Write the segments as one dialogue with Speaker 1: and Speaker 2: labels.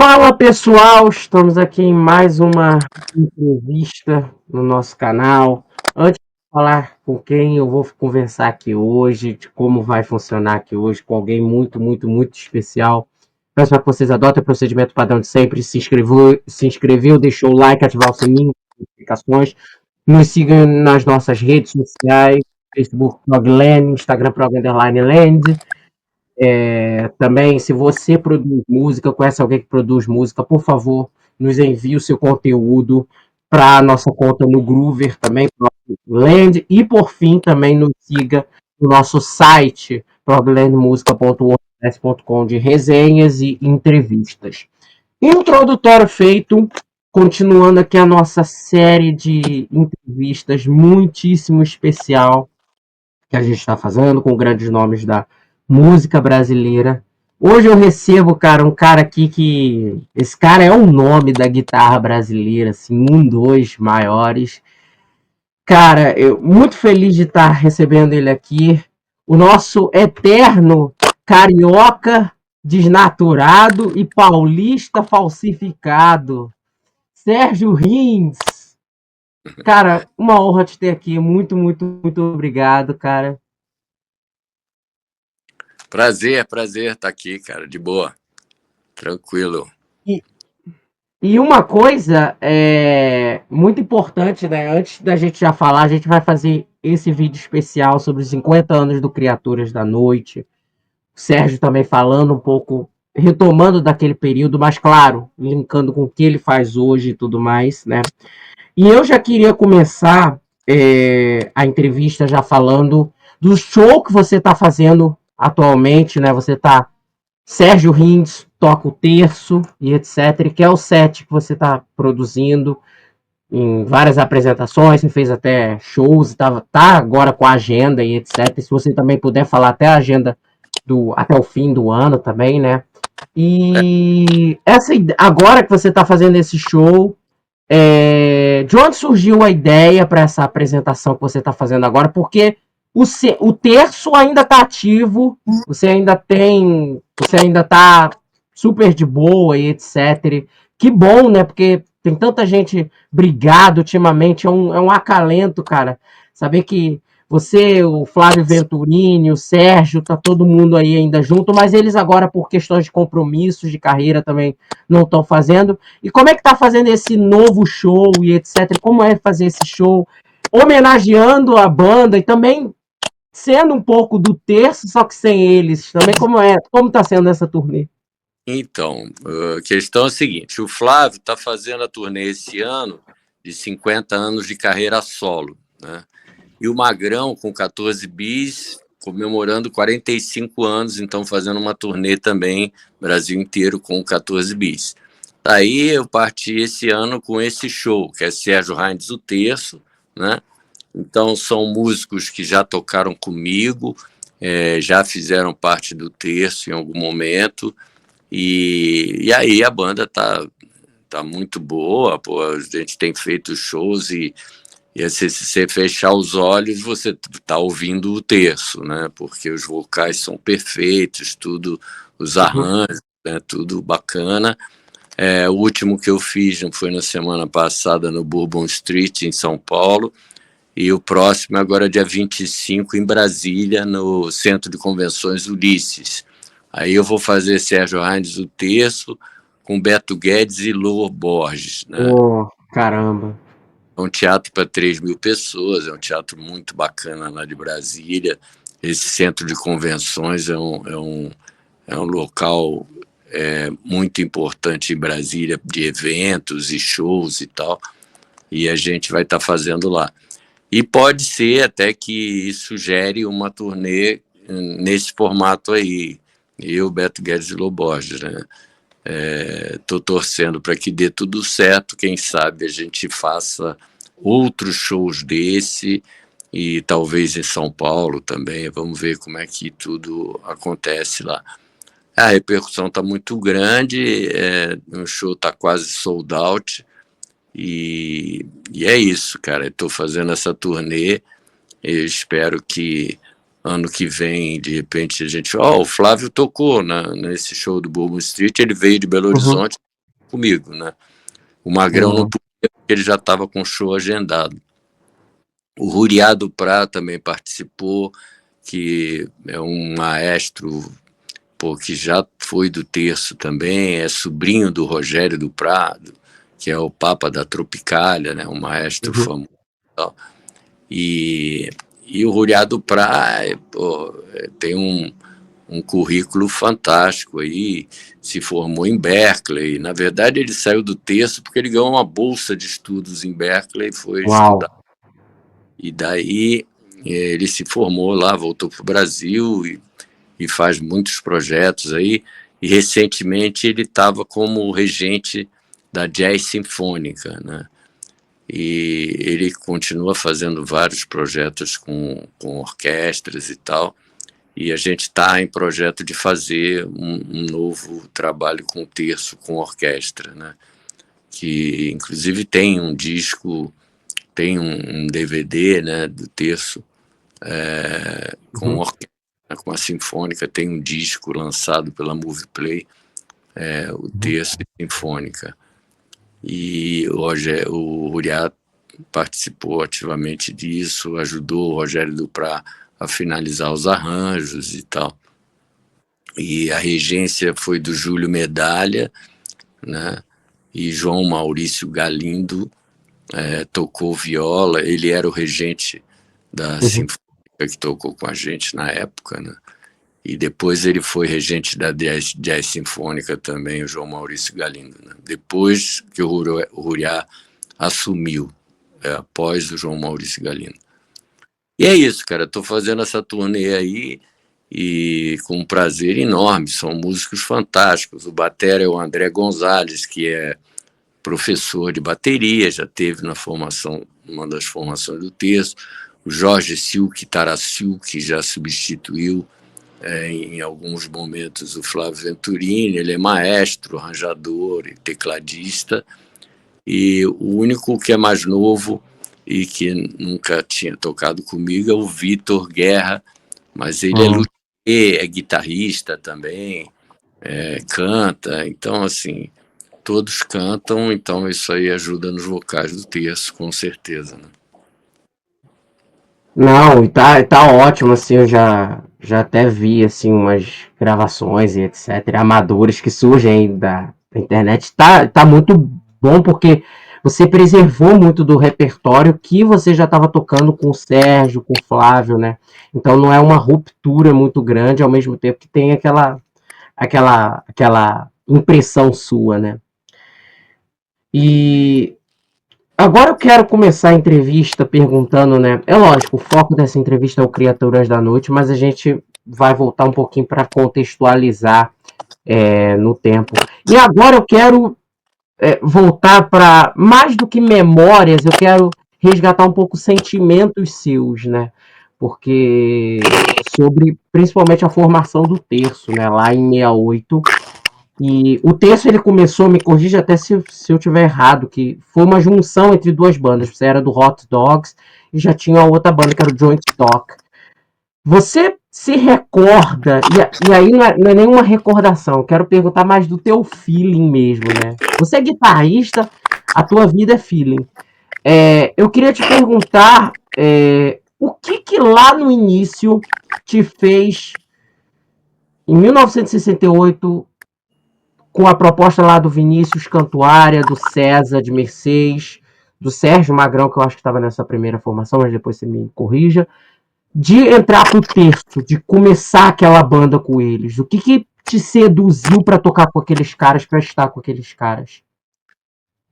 Speaker 1: Fala pessoal, estamos aqui em mais uma entrevista no nosso canal. Antes de falar com quem eu vou conversar aqui hoje, de como vai funcionar aqui hoje, com alguém muito especial, peço para que vocês adotem o procedimento padrão de sempre, se inscreveu, deixou o like, ativar o sininho, notificações, nos sigam nas nossas redes sociais, Facebook Progland, Instagram Prog_Land. Também, se você produz música, conhece alguém que produz música, por favor, nos envie o seu conteúdo para a nossa conta no Groover também, Land, e por fim também nos siga no nosso site, proglandmusica.wordpress.com, de resenhas e entrevistas. Introdutório feito, continuando aqui a nossa série de entrevistas muitíssimo especial que a gente está fazendo com grandes nomes da música brasileira. Hoje eu recebo, cara, um cara aqui que... Esse cara é o nome da guitarra brasileira, assim, um dos maiores. Cara, eu muito feliz de estar recebendo ele aqui. O nosso eterno carioca desnaturado e paulista falsificado, Sérgio Rins. Cara, uma honra te ter aqui. Muito obrigado, cara.
Speaker 2: Prazer estar aqui, cara, de boa, tranquilo.
Speaker 1: E uma coisa muito importante, né? Antes da gente já falar, a gente vai fazer esse vídeo especial sobre os 50 anos do Criaturas da Noite. O Sérgio também falando um pouco, retomando daquele período, mas claro, linkando com o que ele faz hoje e tudo mais, né? E eu já queria começar a entrevista já falando do show que você está fazendo atualmente, né? Você está Sérgio Rins toca o terço e etc, que é o set que você está produzindo em várias apresentações, você fez até shows, tá agora com a agenda e etc. Se você também puder falar até a agenda até o fim do ano também, né? E agora que você está fazendo esse show, de onde surgiu a ideia para essa apresentação que você está fazendo agora? Porque o terço ainda está ativo, você ainda está super de boa e etc. Que bom, né? Porque tem tanta gente brigada ultimamente, é um acalento, cara. Saber que você, o Flávio Venturini, o Sérgio, tá todo mundo aí ainda junto, mas eles agora, por questões de compromissos de carreira, também não estão fazendo. E como é que tá fazendo esse novo show e etc? Como é fazer esse show homenageando a banda e também sendo um pouco do terço, só que sem eles? Também como tá sendo essa turnê?
Speaker 2: Então, a questão é a seguinte, o Flávio está fazendo a turnê esse ano de 50 anos de carreira solo, né? E o Magrão, com 14 bis, comemorando 45 anos, então fazendo uma turnê também, Brasil inteiro, com 14 bis. Daí eu parti esse ano com esse show, que é Sérgio Rins, o terço, né? Então são músicos que já tocaram comigo, já fizeram parte do terço em algum momento, e aí a banda tá muito boa, pô, a gente tem feito shows e se você fechar os olhos, você tá ouvindo o terço, né? Porque os vocais são perfeitos, tudo, os arranjos, né? Tudo bacana. O último que eu fiz foi na semana passada no Bourbon Street, em São Paulo, e o próximo agora dia 25 em Brasília, no Centro de Convenções Ulisses. Aí eu vou fazer Sérgio Rins o terço, com Beto Guedes e Lô Borges, né?
Speaker 1: Oh, caramba.
Speaker 2: É um teatro para 3.000 pessoas, é um teatro muito bacana lá de Brasília. Esse centro de convenções é um local muito importante em Brasília, de eventos e shows e tal, e a gente vai estar fazendo lá. E pode ser até que isso gere uma turnê nesse formato aí, eu, Beto Guedes e Lô Borges, né? Estou torcendo para que dê tudo certo, quem sabe a gente faça outros shows desse, e talvez em São Paulo também, vamos ver como é que tudo acontece lá. A repercussão está muito grande, o show está quase sold out, e é isso, cara, estou fazendo essa turnê, eu espero que ano que vem, de repente, a gente... o Flávio tocou nesse show do Bourbon Street, ele veio de Belo Horizonte, comigo, né? O Magrão não podia, porque ele já estava com show agendado. O Ruriá do Prá também participou, que é um maestro, pô, que já foi do terço também, é sobrinho do Rogério do Prado, que é o Papa da Tropicália, né? Um maestro famoso. E o Ruriá do Prá, pô, tem um currículo fantástico aí, se formou em Berkeley. Na verdade, ele saiu do terço porque ele ganhou uma bolsa de estudos em Berkeley e foi estudar. E daí ele se formou lá, voltou para o Brasil e faz muitos projetos aí. E recentemente ele estava como regente da Jazz Sinfônica, né? E ele continua fazendo vários projetos com orquestras e tal. E a gente está em projeto de fazer um novo trabalho com terço, com orquestra, né? Que inclusive tem um disco, tem um DVD, né, do terço, com orquestra, com a sinfônica, tem um disco lançado pela Movieplay, o terço e sinfônica. E o Ruriá participou ativamente disso, ajudou o Rogério Duprá a finalizar os arranjos e tal. E a regência foi do Júlio Medalha, né? E João Maurício Galindo tocou viola. Ele era o regente da Sinfônica que tocou com a gente na época, né? E depois ele foi regente da Jazz Sinfônica também, o João Maurício Galindo, né? Depois que o Ruriá assumiu, após o João Maurício Galindo. E é isso, cara. Estou fazendo essa turnê aí e com um prazer enorme. São músicos fantásticos. O batera é o André Gonzalez, que é professor de bateria, já teve na formação, uma das formações do terço. O Jorge Silk Tarassil, que já substituiu em alguns momentos o Flávio Venturini. Ele é maestro, arranjador e tecladista. E o único que é mais novo e que nunca tinha tocado comigo é o Vitor Guerra, mas ele é luthier, é guitarrista também, canta. Então, assim, todos cantam, então isso aí ajuda nos vocais do terço, com certeza, né?
Speaker 1: Não, e tá ótimo, assim, eu já até vi, assim, umas gravações e etc, amadores que surgem da internet. Tá muito bom porque você preservou muito do repertório que você já estava tocando com o Sérgio, com o Flávio, né? Então não é uma ruptura muito grande, ao mesmo tempo que tem aquela impressão sua, né? E agora eu quero começar a entrevista perguntando, né? É lógico, o foco dessa entrevista é o Criaturas da Noite, mas a gente vai voltar um pouquinho para contextualizar no tempo. E agora eu quero voltar para mais do que memórias, eu quero resgatar um pouco sentimentos seus, né? Porque sobre principalmente a formação do terço, né? Lá em 68. E o terço ele começou, me corrija até se eu tiver errado, que foi uma junção entre duas bandas. Você era do Hot Dogs e já tinha a outra banda que era o Joint Stock. Você se recorda, e aí não é nenhuma recordação, eu quero perguntar mais do teu feeling mesmo, né? Você é guitarrista, a tua vida é feeling. Eu queria te perguntar o que lá no início te fez, em 1968, com a proposta lá do Vinícius Cantuária, do César de Mercês, do Sérgio Magrão, que eu acho que estava nessa primeira formação, mas depois você me corrija, de entrar pro terço, de começar aquela banda com eles. O que te seduziu para tocar com aqueles caras, para estar com aqueles caras?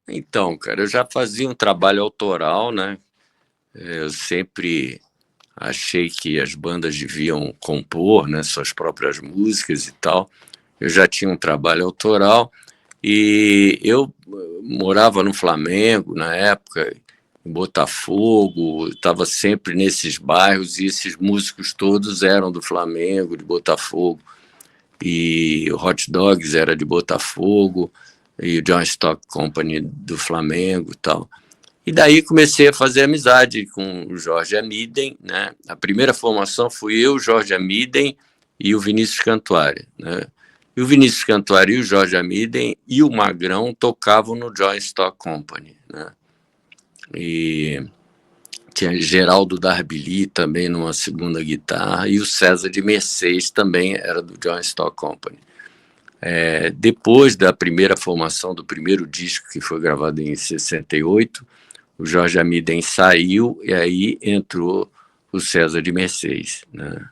Speaker 2: Então, cara, eu já fazia um trabalho autoral, né? Eu sempre achei que as bandas deviam compor, né, suas próprias músicas e tal. Eu já tinha um trabalho autoral e eu morava no Flamengo na época, em Botafogo, estava sempre nesses bairros e esses músicos todos eram do Flamengo, de Botafogo, e o Hot Dogs era de Botafogo e o John Stock Company do Flamengo e tal. E daí comecei a fazer amizade com o Jorge Amiden, né? A primeira formação fui eu, Jorge Amiden e o Vinícius Cantuária, né? E o Vinícius Cantuária e o Jorge Amiden e o Magrão tocavam no Joy Stock Company, né? E tinha Geraldo Darbili também numa segunda guitarra, e o César de Mercedes também era do Joy Stock Company. Depois da primeira formação do primeiro disco, que foi gravado em 68, o Jorge Amiden saiu e aí entrou o César de Mercedes, né?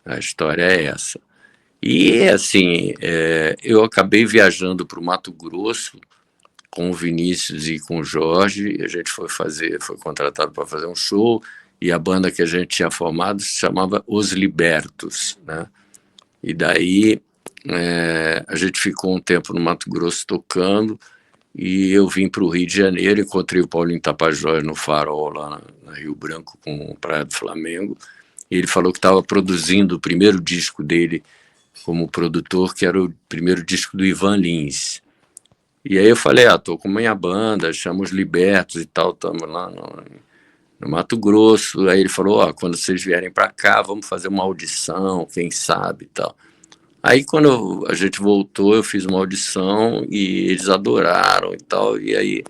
Speaker 2: A história é essa. E, assim, eu acabei viajando para o Mato Grosso com o Vinícius e com o Jorge, e a gente foi contratado para fazer um show, e a banda que a gente tinha formado se chamava Os Libertos, né? E daí a gente ficou um tempo no Mato Grosso tocando, e eu vim para o Rio de Janeiro, encontrei o Paulinho Tapajós no Farol, lá na Rio Branco, com Praia do Flamengo, e ele falou que estava produzindo o primeiro disco dele como produtor, que era o primeiro disco do Ivan Lins. E aí eu falei, tô com minha banda, chama os Libertos e tal, estamos lá no Mato Grosso. Aí ele falou, quando vocês vierem para cá, vamos fazer uma audição, quem sabe e tal. Aí quando a gente voltou, eu fiz uma audição e eles adoraram e tal, e aí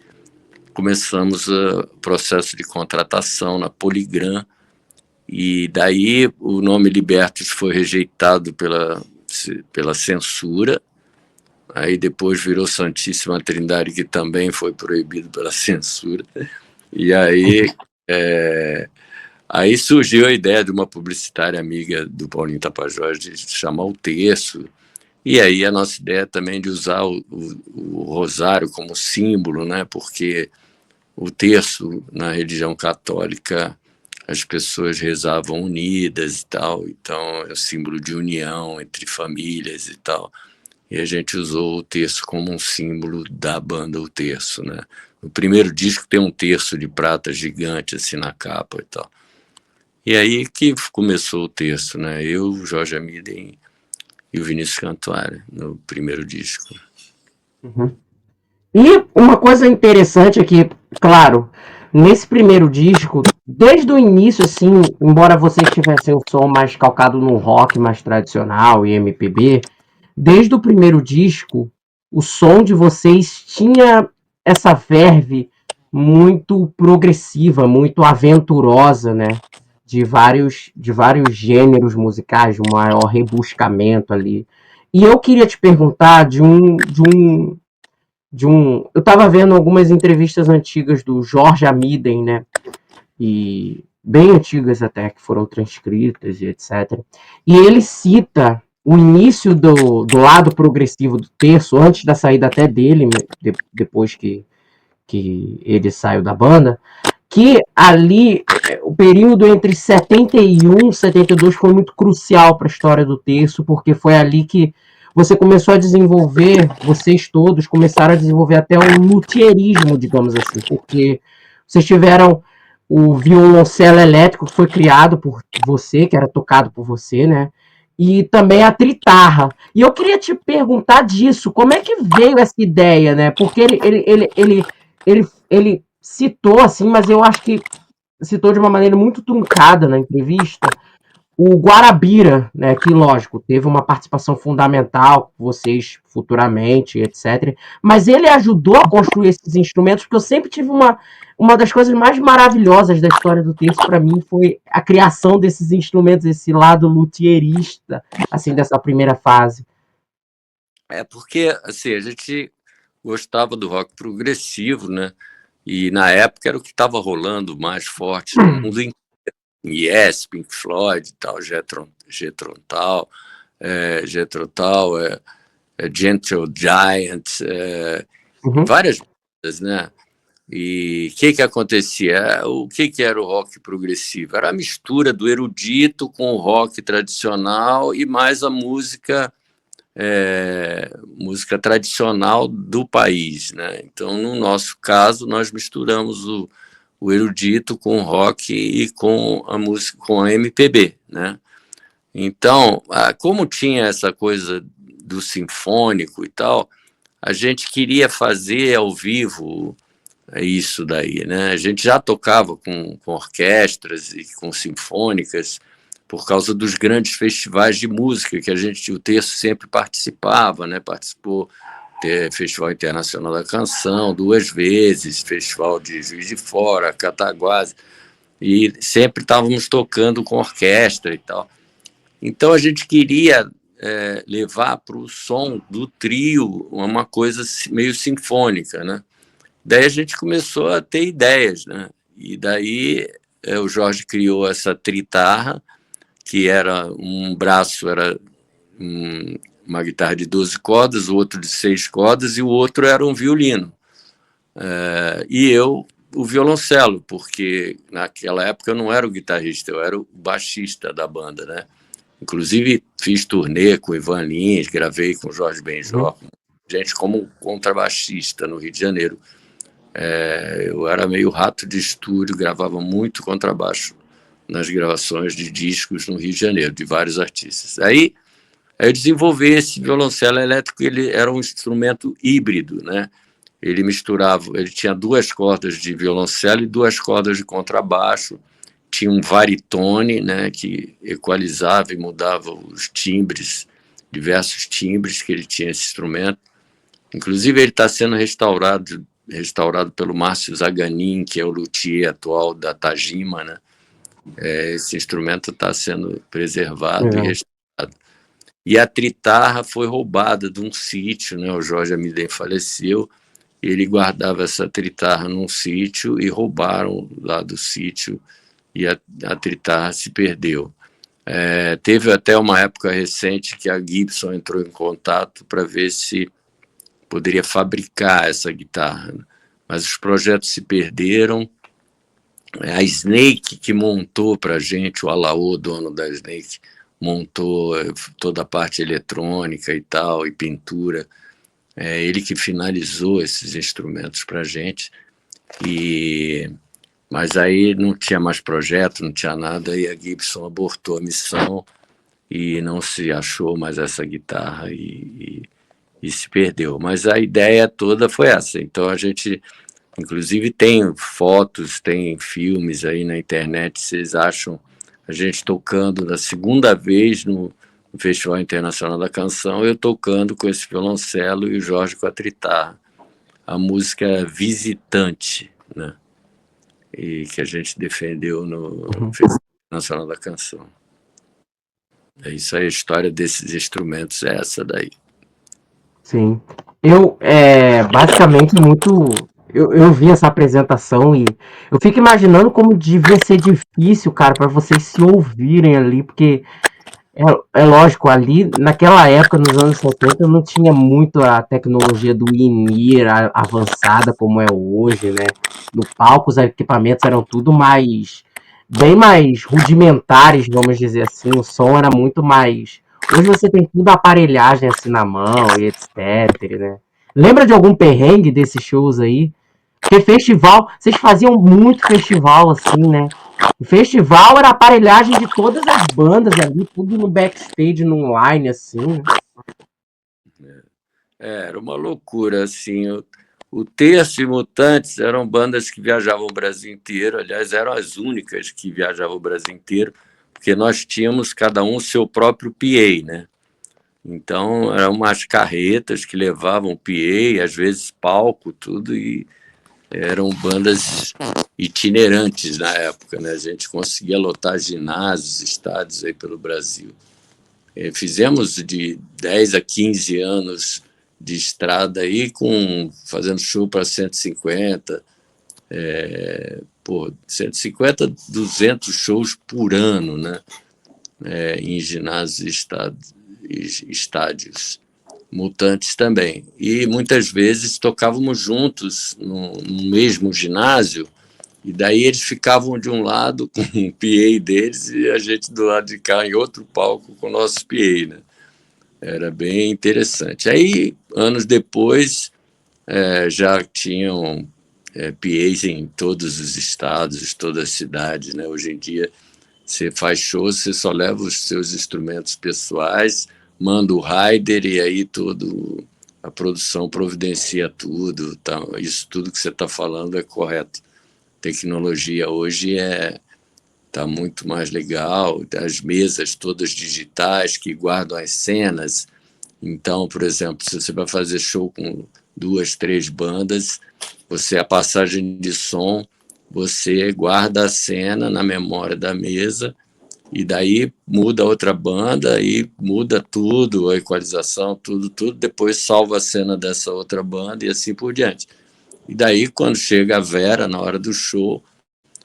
Speaker 2: começamos o processo de contratação na Poligram, e daí o nome Libertos foi rejeitado pela censura. Aí depois virou Santíssima Trindade, que também foi proibido pela censura. E aí surgiu a ideia de uma publicitária amiga do Paulinho Tapajós de chamar o terço. E aí a nossa ideia também de usar o rosário como símbolo, né? Porque o terço, na religião católica, as pessoas rezavam unidas e tal, então é um símbolo de união entre famílias e tal. E a gente usou o terço como um símbolo da banda, o terço, né? No primeiro disco tem um terço de prata gigante assim na capa e tal. E aí que começou o terço, né? Eu, o Jorge Amiden e o Vinícius Cantuária no primeiro disco.
Speaker 1: Uhum. E uma coisa interessante é que, claro, nesse primeiro disco, desde o início, assim, embora vocês tivessem o som mais calcado no rock mais tradicional e MPB, desde o primeiro disco, o som de vocês tinha essa verve muito progressiva, muito aventurosa, né? De vários gêneros musicais, um maior rebuscamento ali. E eu queria te perguntar eu estava vendo algumas entrevistas antigas do Jorge Amiden, né? E bem antigas até, que foram transcritas e etc. E ele cita o início do lado progressivo do terço, antes da saída até dele, depois que ele saiu da banda, que ali, o período entre 71 e 72 foi muito crucial para a história do terço, porque foi ali que você começou a desenvolver, vocês todos começaram a desenvolver até um luthierismo, digamos assim, porque vocês tiveram o violoncelo elétrico que foi criado por você, que era tocado por você, né? E também a tritarra. E eu queria te perguntar disso, como é que veio essa ideia, né? Porque ele citou, assim, mas eu acho que citou de uma maneira muito truncada na entrevista, o Guarabira, né, que, lógico, teve uma participação fundamental com vocês futuramente, etc. Mas ele ajudou a construir esses instrumentos, porque eu sempre tive uma das coisas mais maravilhosas da história do terço, para mim, foi a criação desses instrumentos, esse lado luthierista, assim, dessa primeira fase.
Speaker 2: Porque, assim, a gente gostava do rock progressivo, né? E na época era o que estava rolando mais forte no mundo inteiro. Yes, Pink Floyd e tal, Jethro Tull, Gentle Giant, várias bandas, né? E o que acontecia? O que era o rock progressivo? Era a mistura do erudito com o rock tradicional e mais a música tradicional do país, né? Então, no nosso caso, nós misturamos o erudito com o rock e com a música, com a MPB, né? Então, como tinha essa coisa do sinfônico e tal, a gente queria fazer ao vivo isso daí, né? A gente já tocava com orquestras e com sinfônicas, por causa dos grandes festivais de música que o Terço sempre participava, né? Participou do Festival Internacional da Canção 2 vezes, Festival de Juiz de Fora, Cataguases, e sempre estávamos tocando com orquestra e tal. Então a gente queria levar para o som do trio uma coisa meio sinfônica, né? Daí a gente começou a ter ideias, né? E daí o Jorge criou essa tritarra, que era um braço, era uma guitarra de 12 cordas, o outro de 6 cordas, e o outro era um violino. E eu, o violoncelo, porque naquela época eu não era o guitarrista, eu era o baixista da banda, né? Inclusive fiz turnê com o Ivan Lins, gravei com o Jorge Benjor, gente como contrabaixista no Rio de Janeiro. Eu era meio rato de estúdio, gravava muito contrabaixo nas gravações de discos no Rio de Janeiro, de vários artistas. Aí eu desenvolvi esse violoncelo elétrico, ele era um instrumento híbrido, né? Ele misturava, ele tinha 2 cordas de violoncelo e 2 cordas de contrabaixo, tinha um varitone, né, que equalizava e mudava os timbres, diversos timbres que ele tinha esse instrumento. Inclusive ele está sendo restaurado pelo Márcio Zaganin, que é o luthier atual da Tajima, né? Esse instrumento está sendo preservado e restaurado. E a tritarra foi roubada de um sítio, né? O Jorge Amiden faleceu, ele guardava essa tritarra num sítio e roubaram lá do sítio e a tritarra se perdeu. Teve até uma época recente que a Gibson entrou em contato para ver se poderia fabricar essa guitarra, né? Mas os projetos se perderam. A Snake, que montou para a gente, o Alaô, dono da Snake, montou toda a parte eletrônica e tal, e pintura. Ele que finalizou esses instrumentos para a gente. Mas aí não tinha mais projeto, não tinha nada, e a Gibson abortou a missão e não se achou mais essa guitarra e se perdeu. Mas a ideia toda foi essa. Então a gente, inclusive, tem fotos, tem filmes aí na internet, vocês acham a gente tocando na segunda vez no Festival Internacional da Canção, eu tocando com esse violoncelo e o Jorge com a tritarra. A música Visitante, né? E que a gente defendeu no Festival Nacional da Canção. É isso aí, a história desses instrumentos é essa daí.
Speaker 1: Sim. Basicamente, muito. Eu vi essa apresentação e eu fico imaginando como devia ser difícil, cara, para vocês se ouvirem ali, porque é lógico, ali naquela época, nos anos 70, não tinha muito a tecnologia do in-ear avançada como é hoje, né? No palco, os equipamentos eram tudo bem mais rudimentares, vamos dizer assim. O som era muito mais. Hoje você tem tudo aparelhagem assim na mão e etc, né? Lembra de algum perrengue desses shows aí? Porque festival, vocês faziam muito festival assim, né? O festival era a aparelhagem de todas as bandas ali, tudo no backstage, no online, assim.
Speaker 2: Era uma loucura, assim. O Terço e Mutantes eram bandas que viajavam o Brasil inteiro, aliás, eram as únicas que viajavam o Brasil inteiro, porque nós tínhamos cada um o seu próprio PA, né? Então, eram umas carretas que levavam o PA, às vezes palco, tudo, e eram bandas itinerantes na época, né? A gente conseguia lotar ginásios, estádios aí pelo Brasil. Fizemos de 10 a 15 anos de estrada aí, fazendo show para 150, 150, 200 shows por ano, né? Em ginásios e estádios. Mutantes também. E muitas vezes tocávamos juntos no mesmo ginásio, e daí eles ficavam de um lado com o PA deles e a gente do lado de cá em outro palco com o nosso PA, né? Era bem interessante. Aí, anos depois, já tinham PAs em todos os estados, todas as cidades, né? Hoje em dia, você faz show, você só leva os seus instrumentos pessoais, manda o rider e aí a produção providencia tudo. Tá? Isso tudo que você está falando é correto. Tecnologia hoje tá muito mais legal, as mesas todas digitais que guardam as cenas. Então, por exemplo, se você vai fazer show com 2, 3 bandas, a passagem de som, você guarda a cena na memória da mesa e daí muda outra banda e muda tudo, a equalização, tudo, depois salva a cena dessa outra banda e assim por diante. E daí, quando chega a Vera, na hora do show,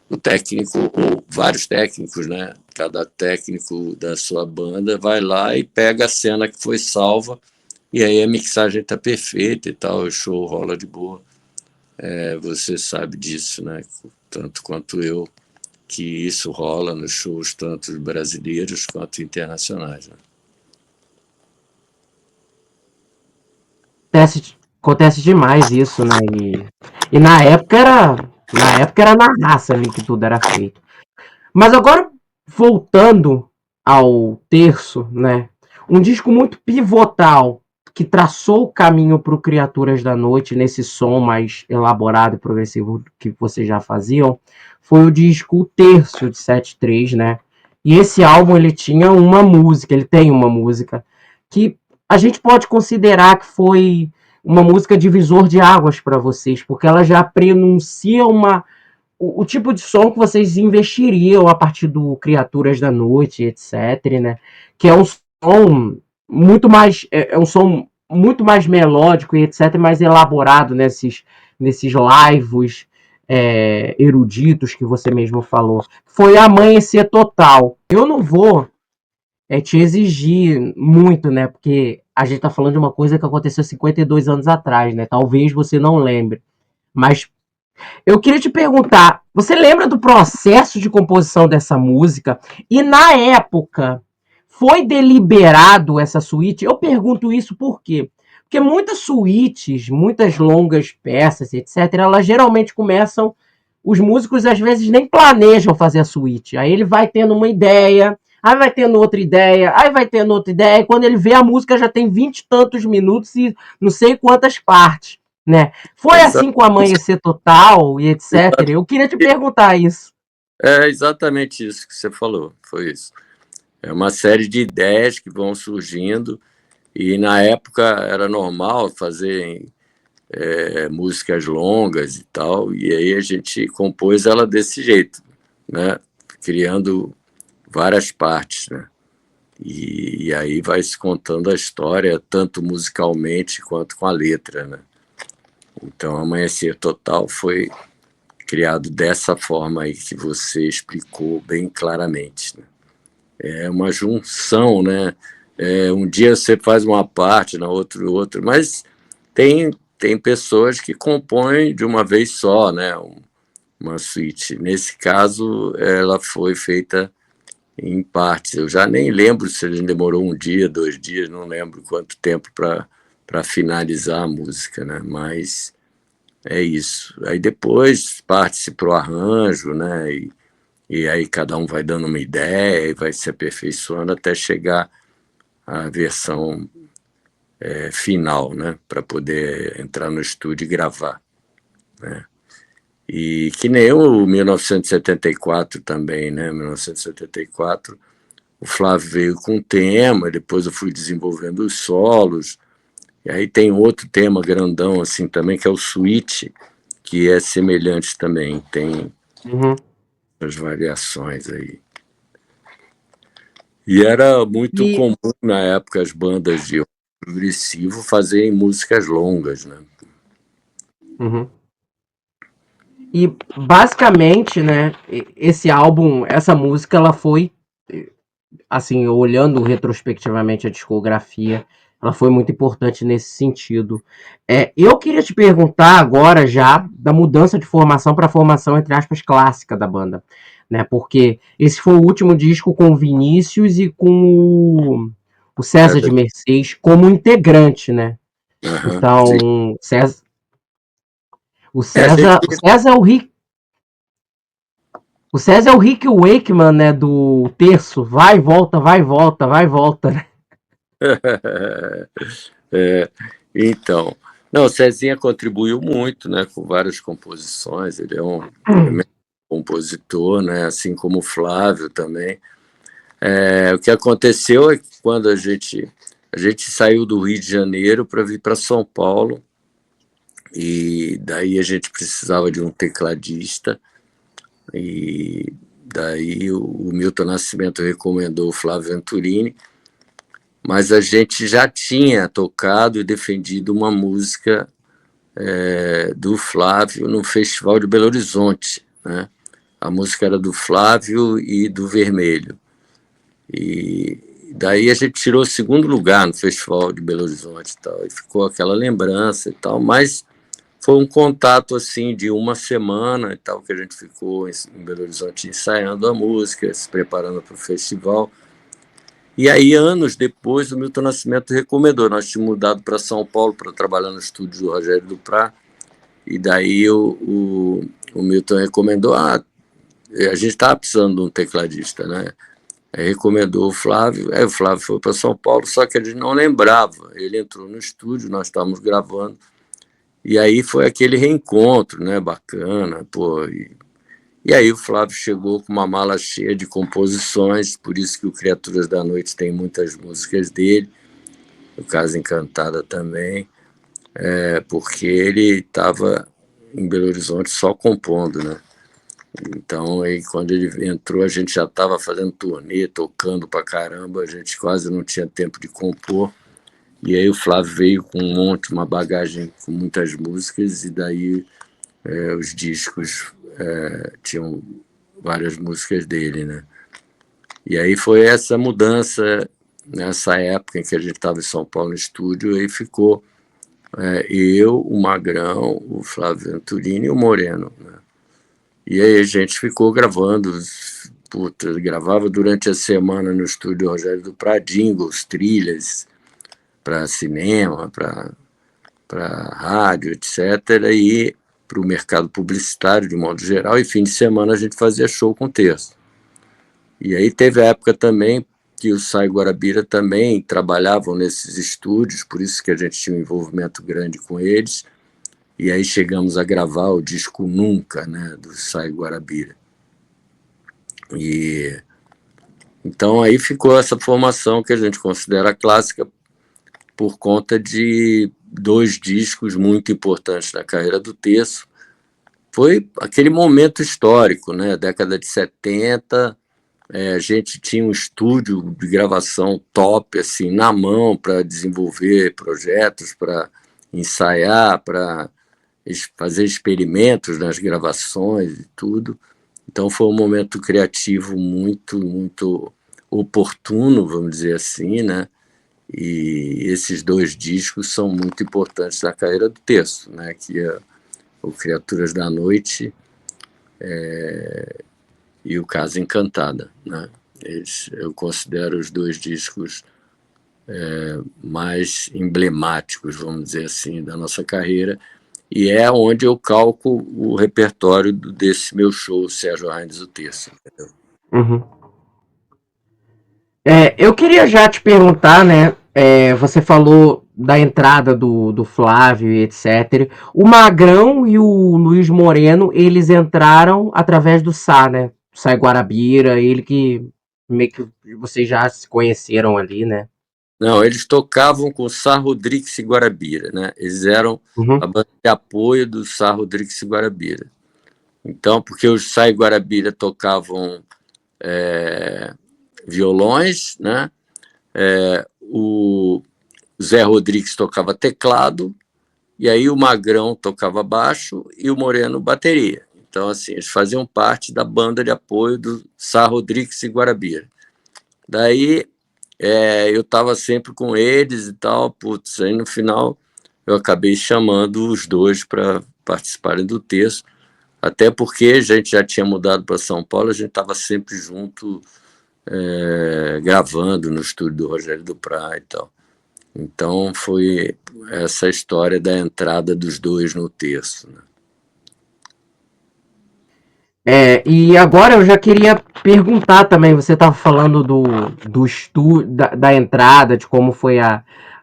Speaker 2: o técnico, ou vários técnicos, né? Cada técnico da sua banda vai lá e pega a cena que foi salva, e aí a mixagem está perfeita e tal, o show rola de boa. Você sabe disso, né? Tanto quanto eu, que isso rola nos shows, tanto brasileiros quanto internacionais. Né?
Speaker 1: Acontece demais isso, né? E na época era na raça ali que tudo era feito. Mas agora, voltando ao terço, né? Um disco muito pivotal que traçou o caminho para o Criaturas da Noite, nesse som mais elaborado e progressivo que vocês já faziam, foi o disco O Terço, de 73, né? E esse álbum, ele tinha uma música, ele tem uma música, que a gente pode considerar que foi uma música divisor de águas para vocês, porque ela já prenuncia o tipo de som que vocês investiriam a partir do Criaturas da Noite, etc, né? Que é um som muito mais um som muito mais melódico e etc, mais elaborado nesses lives eruditos que você mesmo falou. Foi Amanhecer Total. Eu não vou te exigir muito, né? Porque a gente tá falando de uma coisa que aconteceu 52 anos atrás, né? Talvez você não lembre. Mas eu queria te perguntar, você lembra do processo de composição dessa música? E na época, foi deliberado essa suíte? Eu pergunto isso por quê? Porque muitas suítes, muitas longas peças, etc., elas geralmente começam. Os músicos às vezes nem planejam fazer a suíte. Aí ele vai tendo uma ideia, aí vai tendo outra ideia, aí vai tendo outra ideia, e quando ele vê a música já tem 20 e tantos minutos e não sei quantas partes. Né? Foi assim com Amanhecer Total e etc. Eu queria te perguntar isso.
Speaker 2: É exatamente isso que você falou, foi isso. É uma série de ideias que vão surgindo, e na época era normal fazer músicas longas e tal, e aí a gente compôs ela desse jeito, né? Criando várias partes, né? E aí vai se contando a história, tanto musicalmente quanto com a letra, né? Então, Amanhecer Total foi criado dessa forma aí que você explicou bem claramente. Né? É uma junção, né? Um dia você faz uma parte, na outra, mas tem pessoas que compõem de uma vez só, né? Uma suíte. Nesse caso, ela foi feita em partes. Eu já nem lembro se ele demorou 1 dia, 2 dias, não lembro quanto tempo para finalizar a música, né? Mas é isso. Aí depois parte-se para o arranjo, né? E aí cada um vai dando uma ideia e vai se aperfeiçoando até chegar à versão final, né? Para poder entrar no estúdio e gravar, né? E que nem o 1974 também, né? 1974, o Flávio veio com um tema, depois eu fui desenvolvendo os solos, e aí tem outro tema grandão assim também, que é o Suite, que é semelhante também, tem as variações aí. E era muito
Speaker 1: E,
Speaker 2: comum na época as bandas de rock progressivo fazerem músicas longas, né?
Speaker 1: uhum. E basicamente, né, esse álbum, essa música, ela foi, assim, olhando retrospectivamente a discografia, ela foi muito importante nesse sentido. Eu queria te perguntar agora já da mudança de formação para a formação, entre aspas, clássica da banda. Né? Porque esse foi o último disco com o Vinícius e com o César de Mercês como integrante, né?
Speaker 2: Sim.
Speaker 1: Então, o
Speaker 2: A gente...
Speaker 1: César, o César é o Rick. O César é o Rick Wakeman, né, do Terço. Vai, volta, vai, volta, vai, volta. Né?
Speaker 2: Então, não, o Cezinha contribuiu muito, né, com várias composições, ele é um compositor, né? Assim como o Flávio também. O que aconteceu é que quando a gente saiu do Rio de Janeiro para vir para São Paulo, e daí a gente precisava de um tecladista, e daí o Milton Nascimento recomendou o Flávio Venturini, mas a gente já tinha tocado e defendido uma música do Flávio no Festival de Belo Horizonte, né? A música era do Flávio e do Vermelho. E daí a gente tirou o segundo lugar no Festival de Belo Horizonte e tal, e ficou aquela lembrança e tal, mas foi um contato assim de uma semana e tal, que a gente ficou em Belo Horizonte ensaiando a música, se preparando para o festival. E aí, anos depois, o Milton Nascimento recomendou. Nós tínhamos mudado para São Paulo para trabalhar no estúdio do Rogério Duprat, e daí o Milton recomendou, a gente estava precisando de um tecladista, né? Aí recomendou o Flávio, aí o Flávio foi para São Paulo, só que a gente não lembrava. Ele entrou no estúdio, nós estávamos gravando, e aí foi aquele reencontro, né? Bacana, pô. E aí o Flávio chegou com uma mala cheia de composições, por isso que o Criaturas da Noite tem muitas músicas dele, o Casa Encantada também, porque ele estava em Belo Horizonte só compondo, né? Então, aí, quando ele entrou, a gente já estava fazendo turnê, tocando pra caramba, a gente quase não tinha tempo de compor. E aí o Flávio veio com um monte, uma bagagem com muitas músicas, e daí os discos tinham várias músicas dele, né? E aí foi essa mudança, nessa época em que a gente estava em São Paulo no estúdio, aí ficou eu, o Magrão, o Flávio Venturini e o Moreno, né? E aí a gente ficou gravando, gravava durante a semana no estúdio Rogério Duprat, jingles, trilhas para cinema, para rádio, etc., e para o mercado publicitário de modo geral, e fim de semana a gente fazia show com terço. E aí teve a época também que o Sai Guarabira também trabalhavam nesses estúdios, por isso que a gente tinha um envolvimento grande com eles, e aí chegamos a gravar o disco Nunca, né, do Sai Guarabira. E então aí ficou essa formação que a gente considera clássica por conta de 2 discos muito importantes na carreira do Terço. Foi aquele momento histórico, né, década de 70, a gente tinha um estúdio de gravação top, assim, na mão, para desenvolver projetos, para ensaiar, para fazer experimentos nas gravações e tudo. Então foi um momento criativo muito, muito oportuno, vamos dizer assim, né? E esses 2 discos são muito importantes na carreira do Terço, né? Que é o Criaturas da Noite e o Casa Encantada, né? Eu considero os 2 discos mais emblemáticos, vamos dizer assim, da nossa carreira, e é onde eu calco o repertório desse meu show, Sérgio Reines, o Terço.
Speaker 1: Uhum. Eu queria já te perguntar, né? Você falou da entrada do Flávio e etc. O Magrão e o Luiz Moreno, eles entraram através do Sá, né? Sá Guarabira, ele que meio que vocês já se conheceram ali, né?
Speaker 2: Não, eles tocavam com o Sá Rodrigues e Guarabira, né? Eles eram a
Speaker 1: Uhum.
Speaker 2: banda de apoio do Sá Rodrigues e Guarabira. Então, porque os Sá e Guarabira tocavam violões, né? O Zé Rodrigues tocava teclado, e aí o Magrão tocava baixo e o Moreno bateria. Então, assim, eles faziam parte da banda de apoio do Sá Rodrigues e Guarabira. Daí eu estava sempre com eles e tal, putz, aí no final eu acabei chamando os 2 para participarem do Terço, até porque a gente já tinha mudado para São Paulo, a gente estava sempre junto, gravando no estúdio do Rogério Duprat e tal. Então foi essa história da entrada dos 2 no Terço, né?
Speaker 1: E agora eu já queria perguntar também, você estava falando do estúdio, da entrada, de como foi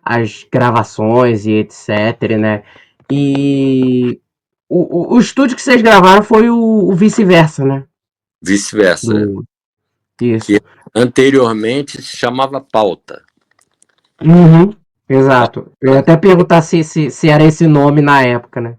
Speaker 1: as gravações e etc, né? E o estúdio que vocês gravaram foi o Vice-Versa, né?
Speaker 2: Vice-versa,
Speaker 1: Do,
Speaker 2: que
Speaker 1: isso.
Speaker 2: anteriormente se chamava Pauta.
Speaker 1: Uhum, exato. Eu ia até perguntar se era esse nome na época, né?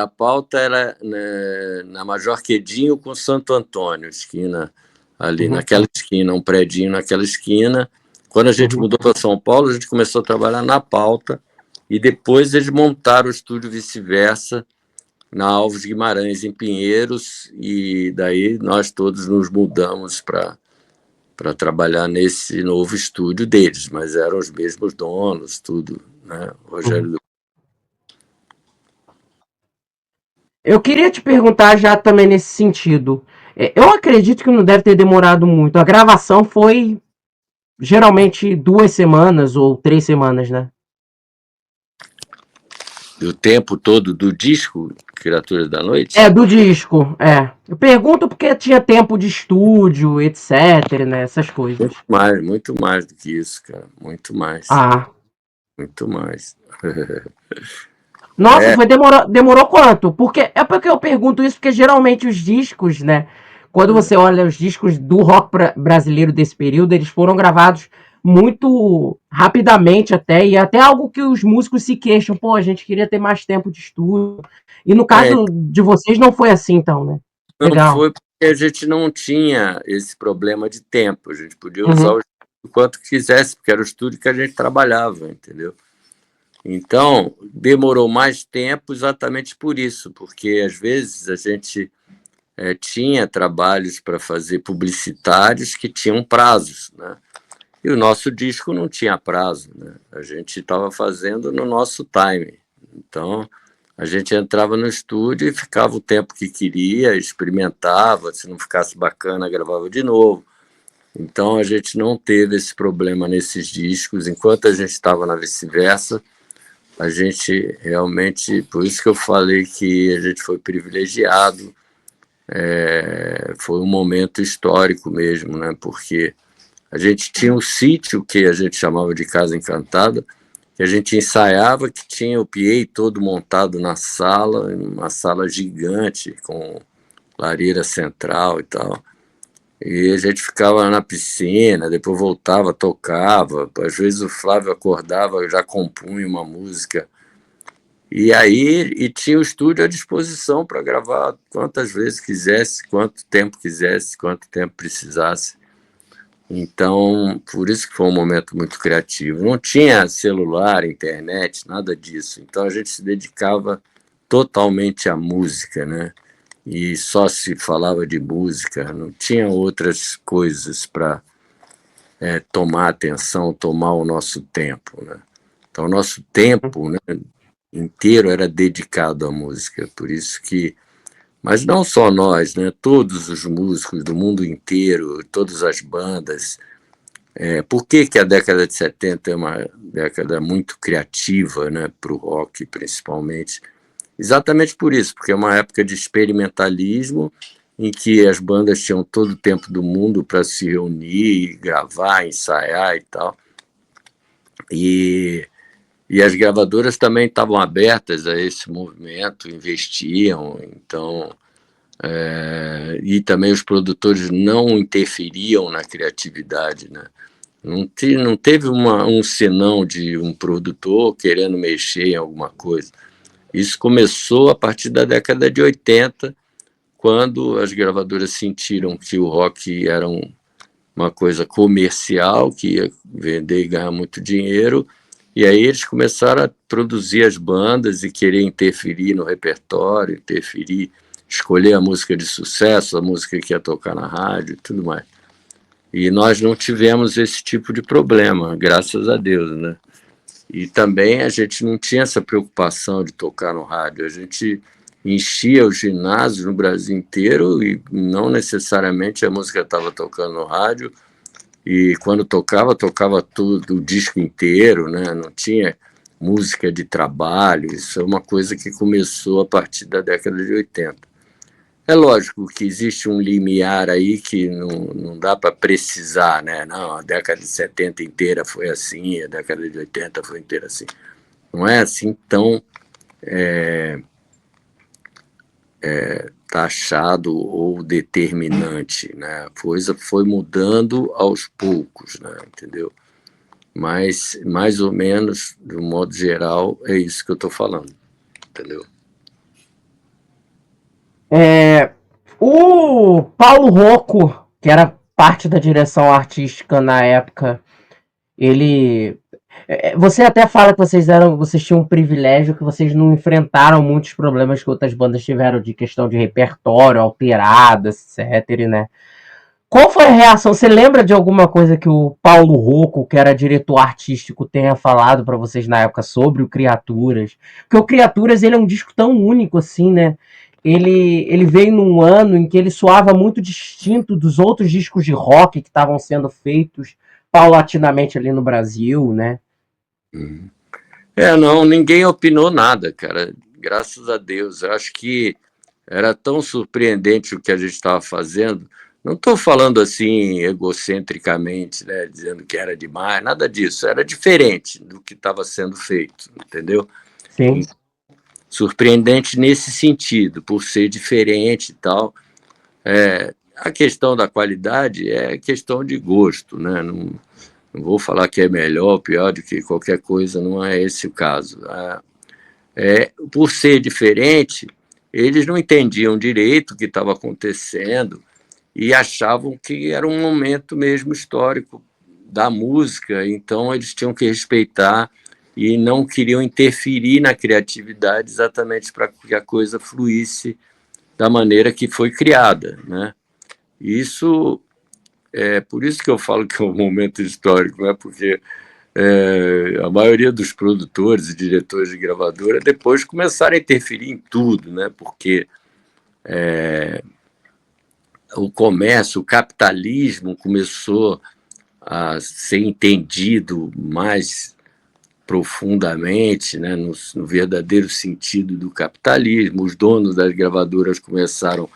Speaker 2: A pauta era né, na Major Quedinho com Santo Antônio, esquina ali
Speaker 1: Uhum,
Speaker 2: naquela esquina, um predinho naquela esquina. Quando a gente
Speaker 1: uhum.
Speaker 2: mudou para São Paulo, a gente começou a trabalhar na pauta e depois eles montaram o estúdio Vice-Versa na Alves Guimarães, em Pinheiros, e daí nós todos nos mudamos para trabalhar nesse novo estúdio deles, mas eram os mesmos donos, tudo, né?
Speaker 1: Uhum.
Speaker 2: Rogério.
Speaker 1: Eu queria te perguntar já também nesse sentido. Eu acredito que não deve ter demorado muito. A gravação foi geralmente 2 semanas ou 3 semanas, né?
Speaker 2: O tempo todo do disco Criaturas da
Speaker 1: É,
Speaker 2: Noite.
Speaker 1: do disco, é. Eu pergunto porque tinha tempo de estúdio, etc, né? Essas coisas.
Speaker 2: Muito mais do que isso, cara. Muito mais.
Speaker 1: Ah.
Speaker 2: Muito mais.
Speaker 1: Nossa,
Speaker 2: É,
Speaker 1: demorou quanto? Porque eu pergunto isso, porque geralmente os discos, né? Quando você olha os discos do rock brasileiro desse período, eles foram gravados muito rapidamente até, e até algo que os músicos se queixam, pô, a gente queria ter mais tempo de estúdio. E no
Speaker 2: é,
Speaker 1: caso de vocês não foi assim, então, né?
Speaker 2: não
Speaker 1: Legal.
Speaker 2: foi porque a gente não tinha esse problema de tempo. A gente podia usar
Speaker 1: Uhum.
Speaker 2: o estúdio quanto quisesse, porque era o estúdio que a gente trabalhava, entendeu? Então, demorou mais tempo exatamente por isso, porque às vezes a gente tinha trabalhos para fazer publicitários que tinham prazos, né? E o nosso disco não tinha prazo, né? A gente estava fazendo no nosso time. Então, a gente entrava no estúdio e ficava o tempo que queria, experimentava, se não ficasse bacana, gravava de novo. Então, a gente não teve esse problema nesses discos. Enquanto a gente estava na Vice-Versa, a gente realmente, por isso que eu falei que a gente foi privilegiado, foi um momento histórico mesmo, né? Porque a gente tinha um sítio que a gente chamava de Casa Encantada, que a gente ensaiava, que tinha o PA todo montado na sala, uma sala gigante com lareira central e tal. E a gente ficava na piscina, depois voltava, tocava. Às vezes o Flávio acordava, já compunha uma música. E aí e tinha o estúdio à disposição para gravar quantas vezes quisesse, quanto tempo quisesse, quanto tempo precisasse. Então, por isso que foi um momento muito criativo. Não tinha celular, internet, nada disso. Então, a gente se dedicava totalmente à música, né? E só se falava de música, não tinha outras coisas para tomar atenção, tomar o nosso tempo, né? Então, o nosso tempo, né, inteiro era dedicado à música. Por isso que mas não só nós, né? Todos os músicos do mundo inteiro, todas as bandas. Por que, que a década de 70 é uma década muito criativa, né, para o rock, principalmente? Exatamente por isso, porque é uma época de experimentalismo em que as bandas tinham todo o tempo do mundo para se reunir, gravar, ensaiar e tal. E, e as gravadoras também estavam abertas a esse movimento, investiam, então e também os produtores não interferiam na criatividade, né? Não teve um senão de um produtor querendo mexer em alguma coisa. Isso começou a partir da década de 80, quando as gravadoras sentiram que o rock era uma coisa comercial, que ia vender e ganhar muito dinheiro, e aí eles começaram a produzir as bandas e querer interferir no repertório, interferir, escolher a música de sucesso, a música que ia tocar na rádio e tudo mais. E nós não tivemos esse tipo de problema, graças a Deus, né? E também a gente não tinha essa preocupação de tocar no rádio. A gente enchia os ginásios no Brasil inteiro e não necessariamente a música estava tocando no rádio. E quando tocava, tocava tudo, o disco inteiro, né? Não tinha música de trabalho. Isso é uma coisa que começou a partir da década de 80. É lógico que existe um limiar aí que não dá para precisar, né? Não, a década de 70 inteira foi assim, a década de 80 foi inteira assim. Não é assim tão taxado ou determinante, né? A coisa foi mudando aos poucos, né? Entendeu? Mas, mais ou menos, de um modo geral, é isso que eu estou falando, entendeu?
Speaker 1: O Paulo Rocco, que era parte da direção artística na época, ele. Você até fala que vocês tinham um privilégio, que vocês não enfrentaram muitos problemas que outras bandas tiveram de questão de repertório, alterado, etc, né? Qual foi a reação? Você lembra de alguma coisa que o Paulo Rocco, que era diretor artístico, tenha falado para vocês na época sobre o Criaturas? Porque o Criaturas, ele é um disco tão único assim, né? Ele veio num ano em que ele soava muito distinto dos outros discos de rock que estavam sendo feitos paulatinamente ali no Brasil, né?
Speaker 2: Não, ninguém opinou nada, cara. Graças a Deus. Eu acho que era tão surpreendente o que a gente estava fazendo. Não estou falando assim egocentricamente, né, dizendo que era demais, nada disso. Era diferente do que estava sendo feito, entendeu?
Speaker 1: Sim.
Speaker 2: Surpreendente nesse sentido, por ser diferente e tal. A questão da qualidade é questão de gosto, né? Não vou falar que é melhor ou pior do que qualquer coisa, não é esse o caso. Por ser diferente, eles não entendiam direito o que estava acontecendo e achavam que era um momento mesmo histórico da música, então eles tinham que respeitar e não queriam interferir na criatividade exatamente para que a coisa fluísse da maneira que foi criada, né? Isso por isso que eu falo que é um momento histórico, né? Porque a maioria dos produtores e diretores de gravadora depois começaram a interferir em tudo, né? Porque o comércio, o capitalismo começou a ser entendido mais profundamente, né, no verdadeiro sentido do capitalismo. Os donos das gravadoras começaram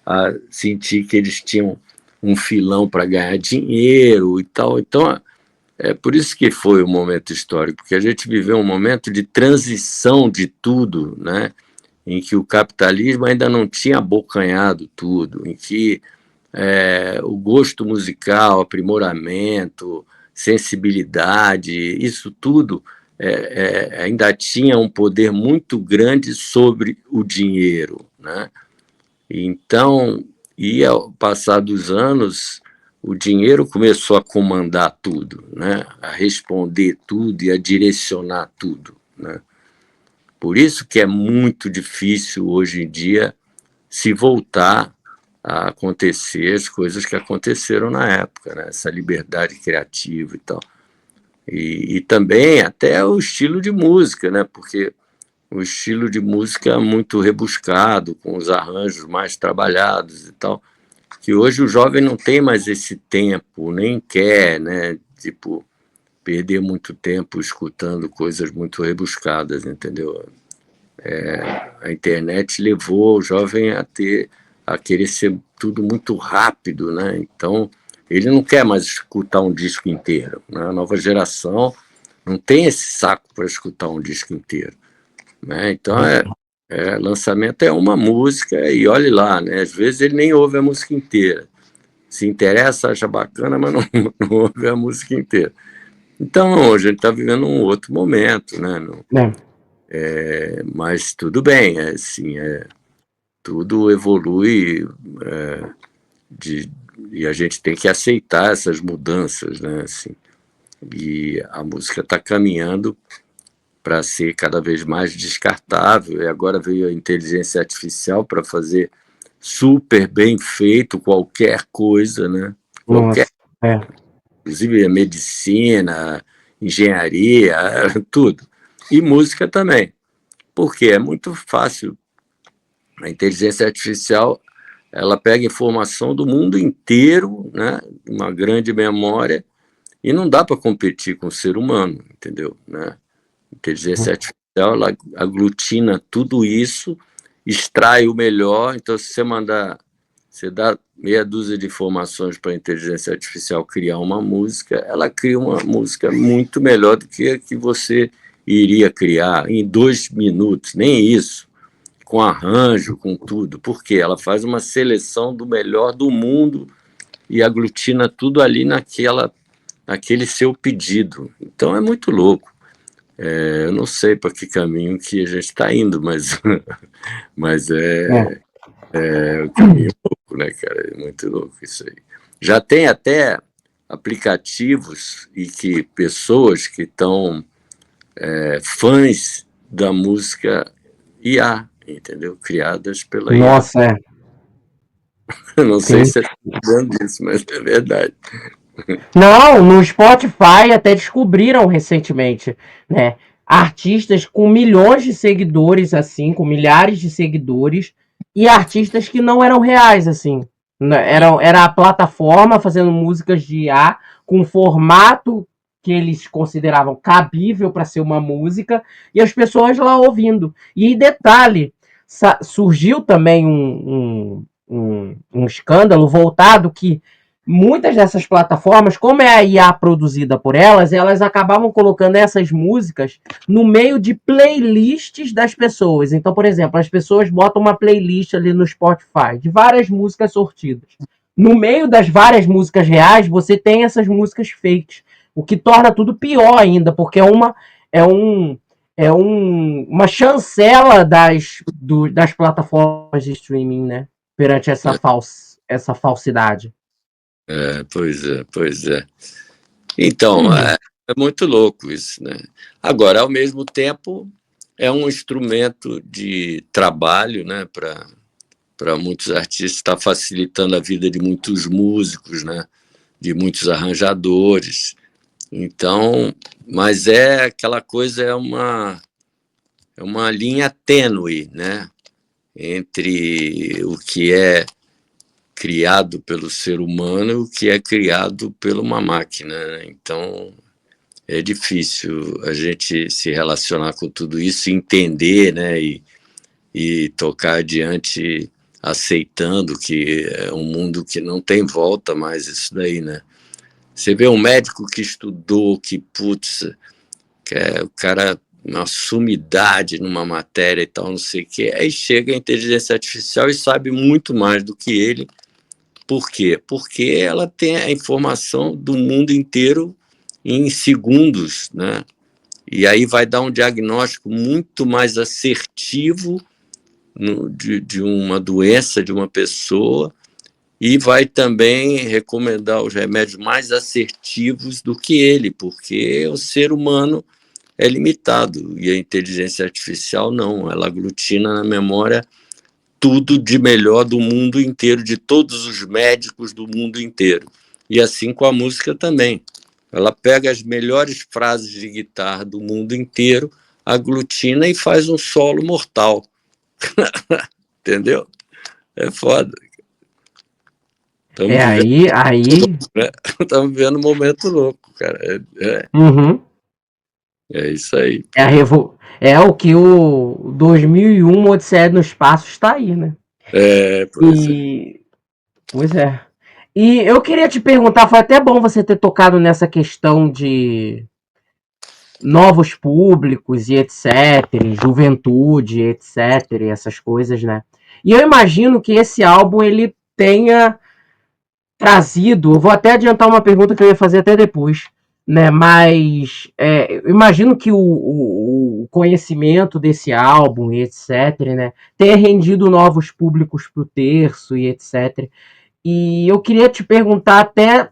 Speaker 2: a sentir que eles tinham um filão para ganhar dinheiro e tal. Então, é por isso que foi um momento histórico, porque a gente viveu um momento de transição de tudo, né, em que o capitalismo ainda não tinha abocanhado tudo, em que o gosto musical, aprimoramento, sensibilidade, isso tudo ainda tinha um poder muito grande sobre o dinheiro, né? Então, e ao passar dos anos, o dinheiro começou a comandar tudo, né? A responder tudo e a direcionar tudo, né? Por isso que é muito difícil hoje em dia se voltar a acontecer as coisas que aconteceram na época, né? Essa liberdade criativa e tal. E também até o estilo de música, né? Porque o estilo de música é muito rebuscado, com os arranjos mais trabalhados e tal, que hoje o jovem não tem mais esse tempo, nem quer, né? Tipo, perder muito tempo escutando coisas muito rebuscadas, entendeu? A internet levou o jovem a querer ser tudo muito rápido, né? Então, ele não quer mais escutar um disco inteiro, né? A nova geração não tem esse saco para escutar um disco inteiro, né? Então, lançamento é uma música e olhe lá, né? Às vezes ele nem ouve a música inteira. Se interessa, acha bacana, mas não, não ouve a música inteira. Então, hoje a gente está vivendo um outro momento, né? Mas tudo bem, assim, tudo evolui e a gente tem que aceitar essas mudanças, né? Assim, e a música está caminhando para ser cada vez mais descartável, e agora veio a inteligência artificial para fazer super bem feito qualquer coisa, né? Qualquer,
Speaker 1: Nossa,
Speaker 2: inclusive medicina, engenharia, tudo. E música também, porque é muito fácil. A inteligência artificial, ela pega informação do mundo inteiro, né? Uma grande memória, e não dá para competir com o ser humano, entendeu? Né? A inteligência artificial, ela aglutina tudo isso, extrai o melhor. Então, se você dá meia dúzia de informações para a inteligência artificial criar uma música, ela cria uma música muito melhor do que a que você iria criar em 2 minutos, nem isso. com arranjo, com tudo. Por quê? Ela faz uma seleção do melhor do mundo e aglutina tudo ali naquele seu pedido. Então é muito louco. Eu não sei para que caminho que a gente está indo, mas é um caminho louco, né, cara? É muito louco isso aí. Já tem até aplicativos e que pessoas que estão fãs da música IA, entendeu? Criadas pela IA.
Speaker 1: Nossa,
Speaker 2: Eu não sei
Speaker 1: sim.
Speaker 2: se é vendo isso, mas é verdade.
Speaker 1: Não, no Spotify até descobriram recentemente, né? Artistas com milhões de seguidores, assim, com milhares de seguidores, e artistas que não eram reais, assim. Era a plataforma fazendo músicas de IA com formato que eles consideravam cabível para ser uma música, e as pessoas lá ouvindo. E detalhe, surgiu também um escândalo voltado que muitas dessas plataformas, como é a IA produzida por elas, elas acabavam colocando essas músicas no meio de playlists das pessoas. Então, por exemplo, as pessoas botam uma playlist ali no Spotify de várias músicas sortidas. No meio das várias músicas reais, você tem essas músicas fakes, o que torna tudo pior ainda, porque uma chancela das plataformas de streaming, né? Perante essa falsidade.
Speaker 2: Pois é, pois é. Então, é muito louco isso, né? Agora, ao mesmo tempo, é um instrumento de trabalho, né, para muitos artistas, está facilitando a vida de muitos músicos, né, de muitos arranjadores. Então, mas aquela coisa, é uma linha tênue, né, entre o que é criado pelo ser humano e o que é criado por uma máquina, né? Então, é difícil a gente se relacionar com tudo isso, entender, né, e tocar adiante aceitando que é um mundo que não tem volta mais isso daí, né? Você vê um médico que estudou, que o cara uma sumidade numa matéria e tal, não sei o quê, aí chega a inteligência artificial e sabe muito mais do que ele. Por quê? Porque ela tem a informação do mundo inteiro em segundos, né? E aí vai dar um diagnóstico muito mais assertivo de uma doença de uma pessoa e vai também recomendar os remédios mais assertivos do que ele, porque o ser humano é limitado e a inteligência artificial não, ela aglutina na memória tudo de melhor do mundo inteiro, de todos os médicos do mundo inteiro. E assim com a música também. Ela pega as melhores frases de guitarra do mundo inteiro, aglutina e faz um solo mortal. Entendeu? É foda. Estamos vivendo um momento louco, cara. É isso aí.
Speaker 1: É o que o 2001 Odisseia no Espaço está aí, né? Pois é. E eu queria te perguntar, foi até bom você ter tocado nessa questão de novos públicos e etc, juventude, etc, essas coisas, né? E eu imagino que esse álbum ele tenha trazido, eu vou até adiantar uma pergunta que eu ia fazer até depois, né? Mas eu imagino que o conhecimento desse álbum e etc, né, tenha rendido novos públicos para o Terço e etc. E eu queria te perguntar até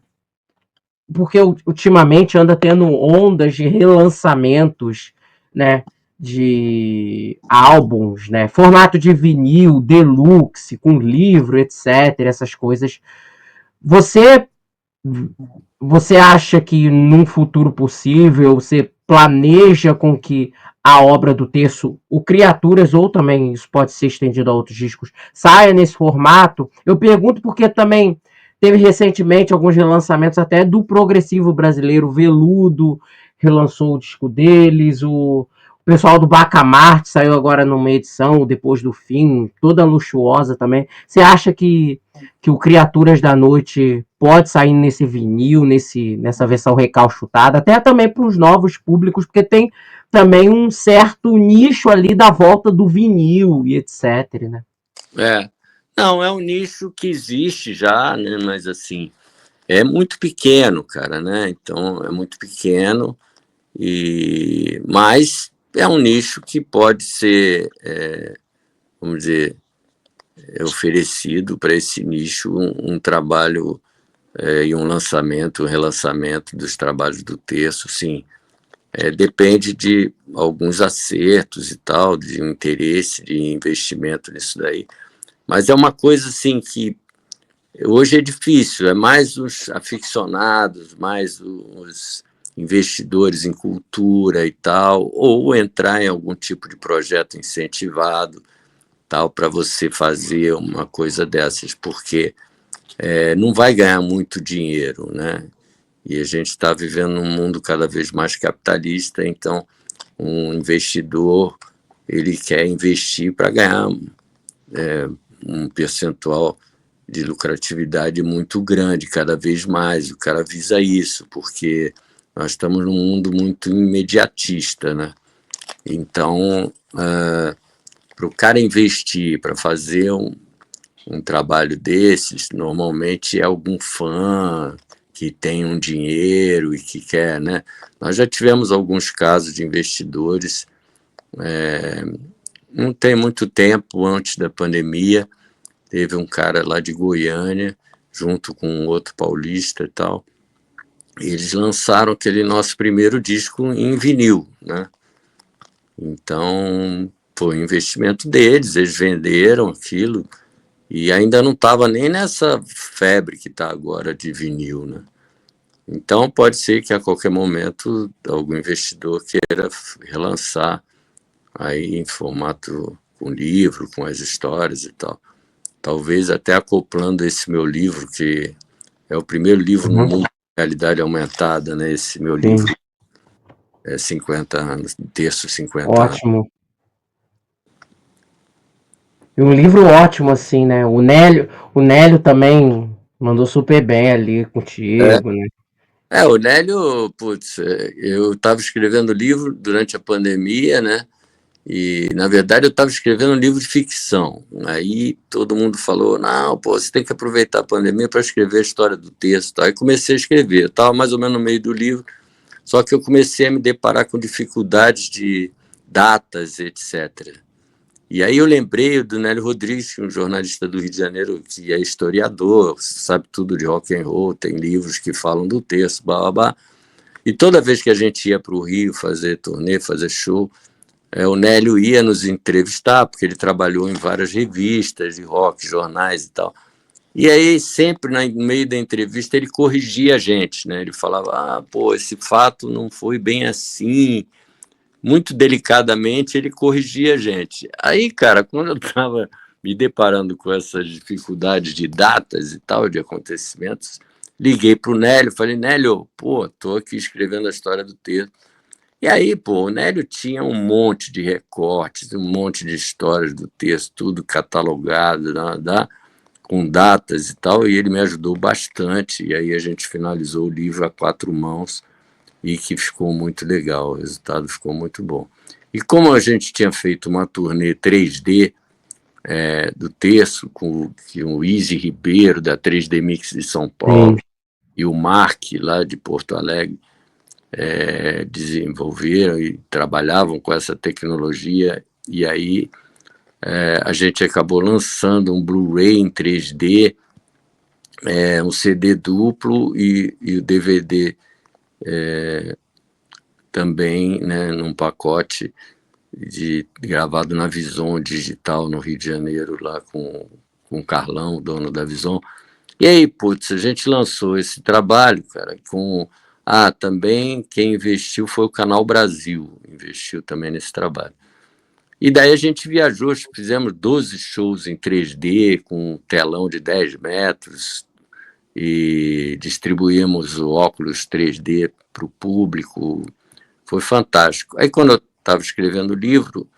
Speaker 1: porque ultimamente anda tendo ondas de relançamentos, né, de álbuns, né, formato de vinil, deluxe, com livro, etc, essas coisas. Você acha que num futuro possível você planeja com que a obra do Terço, o Criaturas, ou também isso pode ser estendido a outros discos, saia nesse formato? Eu pergunto porque também teve recentemente alguns relançamentos até do progressivo brasileiro, Veludo relançou o disco deles, o pessoal do Bacamarte saiu agora numa edição, Depois do Fim, toda luxuosa também. Você acha que o Criaturas da Noite pode sair nesse vinil, nessa versão recalchutada, até também para os novos públicos, porque tem também um certo nicho ali da volta do vinil e etc, né?
Speaker 2: Não, é um nicho que existe já, né? Mas assim, é muito pequeno, cara, né? Então, é muito pequeno, mas é um nicho que pode ser, vamos dizer, oferecido para esse nicho um trabalho e um lançamento, um relançamento dos trabalhos do Terço, sim. Depende de alguns acertos e tal, de um interesse, de investimento nisso daí. Mas é uma coisa assim que hoje é difícil, é mais os aficionados, mais os investidores em cultura e tal, ou entrar em algum tipo de projeto incentivado, tal, para você fazer uma coisa dessas, porque não vai ganhar muito dinheiro, né? E a gente está vivendo num mundo cada vez mais capitalista, então um investidor ele quer investir para ganhar um percentual de lucratividade muito grande, cada vez mais. O cara visa isso, porque nós estamos num mundo muito imediatista, né? Então, para o cara investir, para fazer um trabalho desses, normalmente é algum fã que tem um dinheiro e que quer, né? Nós já tivemos alguns casos de investidores, não tem muito tempo, antes da pandemia, teve um cara lá de Goiânia, junto com outro paulista e tal, e eles lançaram aquele nosso primeiro disco em vinil, né? Então, foi um investimento deles, eles venderam aquilo, e ainda não estava nem nessa febre que está agora de vinil, né? Então, pode ser que a qualquer momento algum investidor queira relançar aí em formato com livro, com as histórias e tal. Talvez até acoplando esse meu livro, que é o primeiro livro no mundo de realidade aumentada, né? Esse meu
Speaker 1: Sim.
Speaker 2: livro é 50 anos, Terço 50 anos.
Speaker 1: Ótimo. E um livro ótimo, assim, né? O Nélio também mandou super bem ali contigo, né?
Speaker 2: O Nélio, putz, eu estava escrevendo livro durante a pandemia, né? E, na verdade, eu estava escrevendo um livro de ficção. Aí todo mundo falou, não, pô, você tem que aproveitar a pandemia para escrever a história do texto. Aí comecei a escrever. Eu estava mais ou menos no meio do livro, só que eu comecei a me deparar com dificuldades de datas, etc. E aí eu lembrei do Nélio Rodrigues, um jornalista do Rio de Janeiro, que é historiador, sabe tudo de rock and roll, tem livros que falam do texto, blá, blá, blá. E toda vez que a gente ia para o Rio fazer turnê, fazer show, o Nélio ia nos entrevistar, porque ele trabalhou em várias revistas de rock, jornais e tal. E aí, sempre no meio da entrevista, ele corrigia a gente, né? Ele falava, pô, esse fato não foi bem assim. Muito delicadamente, ele corrigia a gente. Aí, cara, quando eu estava me deparando com essas dificuldades de datas e tal, de acontecimentos, liguei para o Nélio, falei, Nélio, pô, tô aqui escrevendo a história do texto. E aí, pô, o Nélio tinha um monte de recortes, um monte de histórias do texto, tudo catalogado, com datas e tal, e ele me ajudou bastante. E aí a gente finalizou o livro a quatro mãos e que ficou muito legal, o resultado ficou muito bom. E como a gente tinha feito uma turnê 3D do texto, com o Easy Ribeiro, da 3D Mix de São Paulo, e o Mark, lá de Porto Alegre, desenvolveram e trabalhavam com essa tecnologia, e aí a gente acabou lançando um Blu-ray em 3D, um CD duplo e o DVD também, né, num pacote gravado na Vison Digital no Rio de Janeiro, lá com o Carlão, dono da Vison. E aí, putz, a gente lançou esse trabalho, cara, com... também quem investiu foi o Canal Brasil, investiu também nesse trabalho. E daí a gente viajou, fizemos 12 shows em 3D, com um telão de 10 metros, e distribuímos o óculos 3D para o público. Foi fantástico. Aí, quando eu estava escrevendo o livro,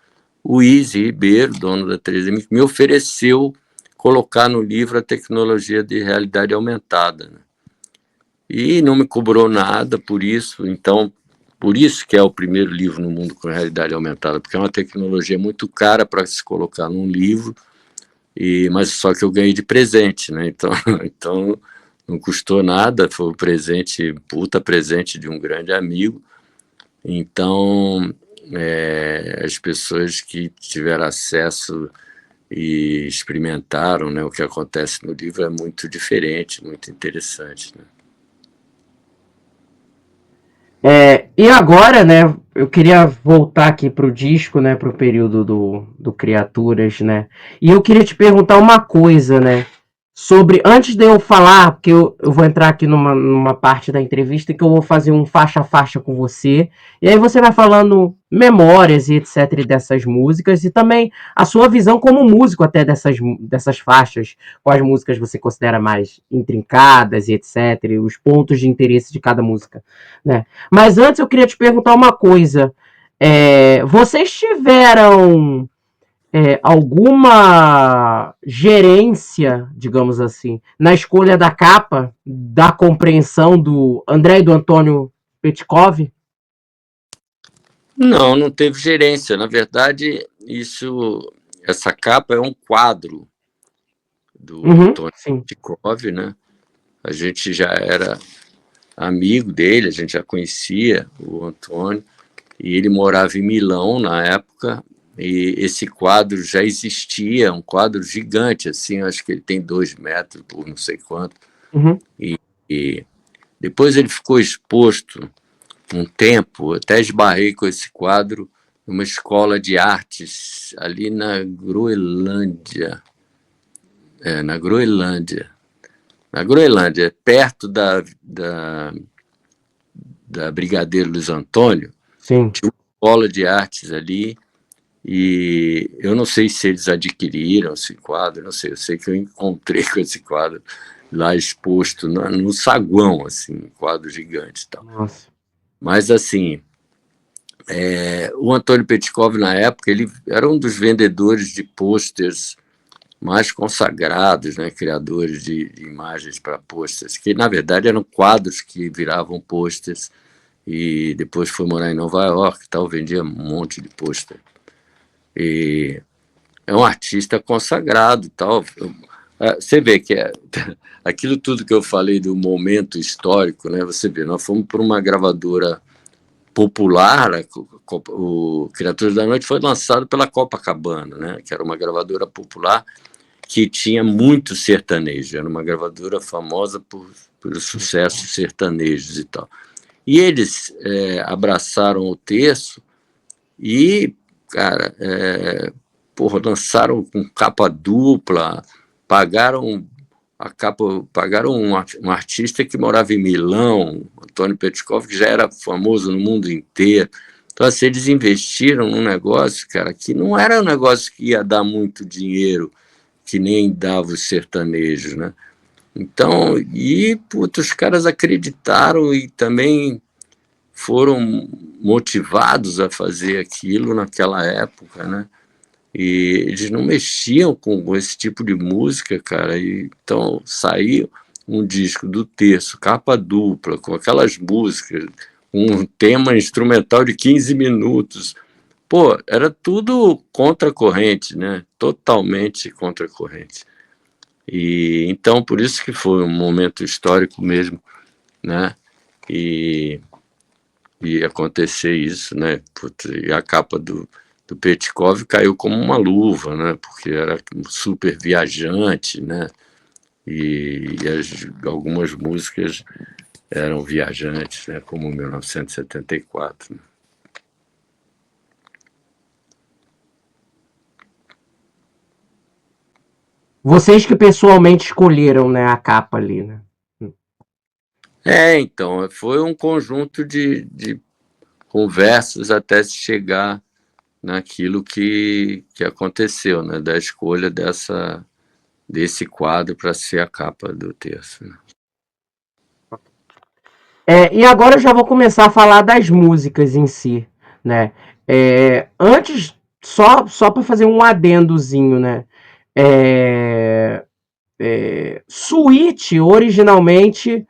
Speaker 2: o Easy Ribeiro, dono da 3D, me ofereceu colocar no livro a tecnologia de realidade aumentada, né? E não me cobrou nada por isso, então Por isso que é o primeiro livro no mundo com realidade aumentada, porque é uma tecnologia muito cara para se colocar num livro, mas só que eu ganhei de presente, né? Então não custou nada, foi um presente, puta presente de um grande amigo. Então, as pessoas que tiveram acesso e experimentaram, né, o que acontece no livro é muito diferente, muito interessante, né?
Speaker 1: E agora, né, eu queria voltar aqui pro disco, né, pro período do Criaturas, né, e eu queria te perguntar uma coisa, né, sobre, antes de eu falar, porque eu vou entrar aqui numa parte da entrevista que eu vou fazer um faixa a faixa com você, e aí você vai falando memórias e etc dessas músicas, e também a sua visão como músico até dessas faixas, quais músicas você considera mais intrincadas e etc, e os pontos de interesse de cada música, né. Mas antes eu queria te perguntar uma coisa, vocês tiveram alguma gerência, digamos assim, na escolha da capa, da compreensão do André e do Antônio Petkov?
Speaker 2: Não teve gerência. Na verdade, essa capa é um quadro do Antônio
Speaker 1: Sim.
Speaker 2: Petkov, né? A gente já era amigo dele, a gente já conhecia o Antônio, e ele morava em Milão na época, e esse quadro já existia, um quadro gigante, assim, acho que ele tem 2 metros por não sei quanto, e depois ele ficou exposto um tempo, até esbarrei com esse quadro numa escola de artes ali na Groenlândia, perto da Brigadeiro Luiz Antônio.
Speaker 1: Sim.
Speaker 2: Tinha uma escola de artes ali, e eu não sei se eles adquiriram esse quadro, não sei, eu sei que eu encontrei com esse quadro lá exposto no saguão, assim, um quadro gigante e tal.
Speaker 1: Nossa.
Speaker 2: Mas, assim, o Antônio Petkov, na época, ele era um dos vendedores de pôsteres mais consagrados, né, criadores de imagens para pôsteres, que, na verdade, eram quadros que viravam pôsteres, e depois foi morar em Nova York e tal, vendia um monte de pôster. E é um artista consagrado e tal. Você vê que aquilo tudo que eu falei do momento histórico, né? Você vê, nós fomos para uma gravadora popular, o Criaturas da Noite foi lançado pela Copacabana, né? Que era uma gravadora popular que tinha muito sertanejo, era uma gravadora famosa por sucessos sertanejos e tal. E eles abraçaram o terço e, cara, lançaram com capa dupla, pagaram a capa, pagaram um artista que morava em Milão, Antônio Petkov, que já era famoso no mundo inteiro. Então, assim, eles investiram num negócio, cara, que não era um negócio que ia dar muito dinheiro, que nem dava os sertanejos, né? Então, os caras acreditaram e também foram motivados a fazer aquilo naquela época, né? E eles não mexiam com esse tipo de música, cara. Então saiu um disco do terço, capa dupla, com aquelas músicas, um tema instrumental de 15 minutos. Pô, era tudo contra a corrente, né? Totalmente contra a corrente. E então por isso que foi um momento histórico mesmo, né? E acontecer isso, né? E a capa do Petkov caiu como uma luva, né? Porque era super viajante, né? E algumas músicas eram viajantes, né? Como 1974. Né?
Speaker 1: Vocês que pessoalmente escolheram, né, a capa ali, né?
Speaker 2: Então, foi um conjunto de conversas até se chegar naquilo que aconteceu, né? Da escolha desse quadro para ser a capa do terço. Né?
Speaker 1: E agora eu já vou começar a falar das músicas em si, né? Antes, só para fazer um adendozinho, né? Suíte, originalmente,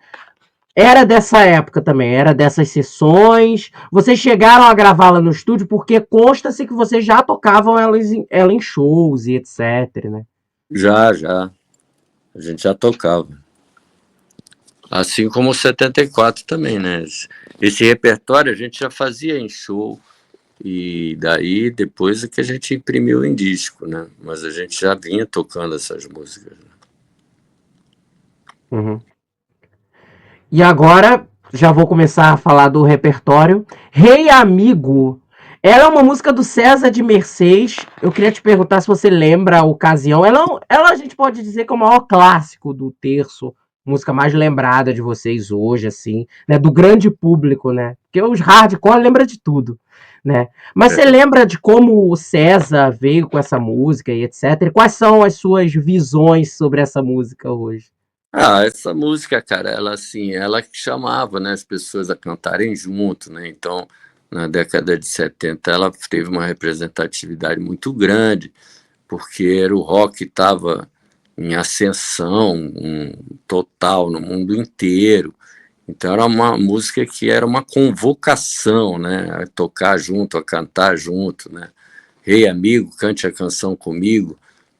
Speaker 1: era dessa época também, era dessas sessões. Vocês chegaram a gravá-la no estúdio porque consta-se que vocês já tocavam ela em shows e etc, né?
Speaker 2: Já, já. A gente já tocava. Assim como o 74 também, né? Esse repertório a gente já fazia em show. E daí, depois é que a gente imprimiu em disco, né? Mas a gente já vinha tocando essas músicas.
Speaker 1: Uhum. E agora, já vou começar a falar do repertório. Rei Amigo. Ela é uma música do César de Mercês. Eu queria te perguntar se você lembra a ocasião. Ela a gente pode dizer que é o maior clássico do terço. Música mais lembrada de vocês hoje, assim, né? Do grande público, né? Porque os hardcore lembra de tudo, né? Mas você
Speaker 2: É.
Speaker 1: lembra de como o César veio com essa música e etc? E quais são as suas visões sobre essa música hoje?
Speaker 2: Ah, essa música, cara, ela assim, ela que chamava, né, as pessoas a cantarem junto, né? Então, na década de 70, ela teve uma representatividade muito grande, porque era o rock que estava em ascensão total no mundo inteiro. Então era uma música que era uma convocação, né, a tocar junto, a cantar junto, né? Rei amigo, cante a canção comigo,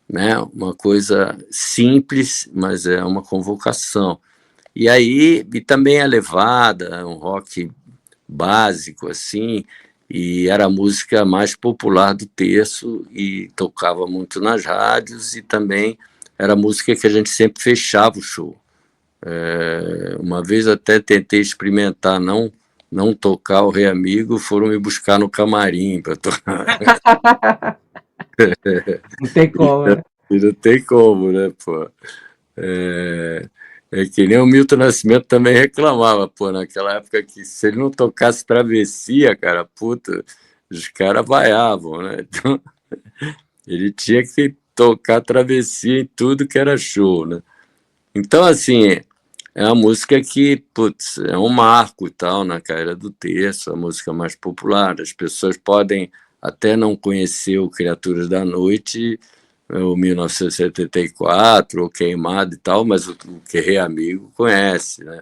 Speaker 2: né? Uma coisa simples, mas é uma convocação. E aí, e também a levada, um rock básico assim, e era a música mais popular do terço e tocava muito nas rádios e também era a música que a gente sempre fechava o show. Uma vez até tentei experimentar não tocar o Rei Amigo, foram me buscar no camarim para tocar.
Speaker 1: Não tem como, né?
Speaker 2: E não tem como, né, pô? É, é que nem o Milton Nascimento também reclamava, pô, naquela época que se ele não tocasse Travessia, cara, puta, os caras vaiavam, né? Então, ele tinha que tocar Travessia em tudo que era show, né? Então, assim, é uma música que, putz, é um marco e tal na carreira do terço, a música mais popular. As pessoas podem até não conhecer o Criaturas da Noite, o 1974, o Queimado e tal, mas o que é amigo conhece, né?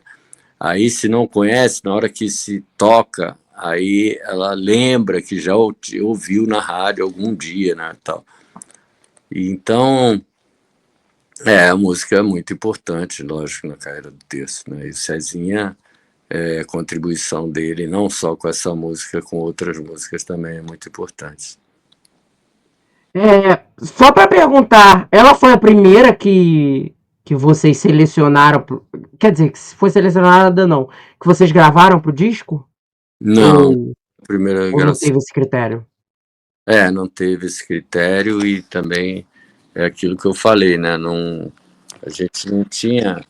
Speaker 2: Aí, se não conhece, na hora que se toca, aí ela lembra que já ouviu na rádio algum dia, né, tal. E então, a música é muito importante, lógico, na carreira do terço, né? E o Cezinha, a contribuição dele, não só com essa música, com outras músicas também é muito importante.
Speaker 1: Só para perguntar, ela foi a primeira que vocês selecionaram, quer dizer, que foi selecionada não, que vocês gravaram pro disco?
Speaker 2: Não,
Speaker 1: Ou,
Speaker 2: a primeira
Speaker 1: ou não
Speaker 2: gravação.
Speaker 1: teve esse critério?
Speaker 2: Não teve esse critério e também é aquilo que eu falei, né? Não, a gente não tinha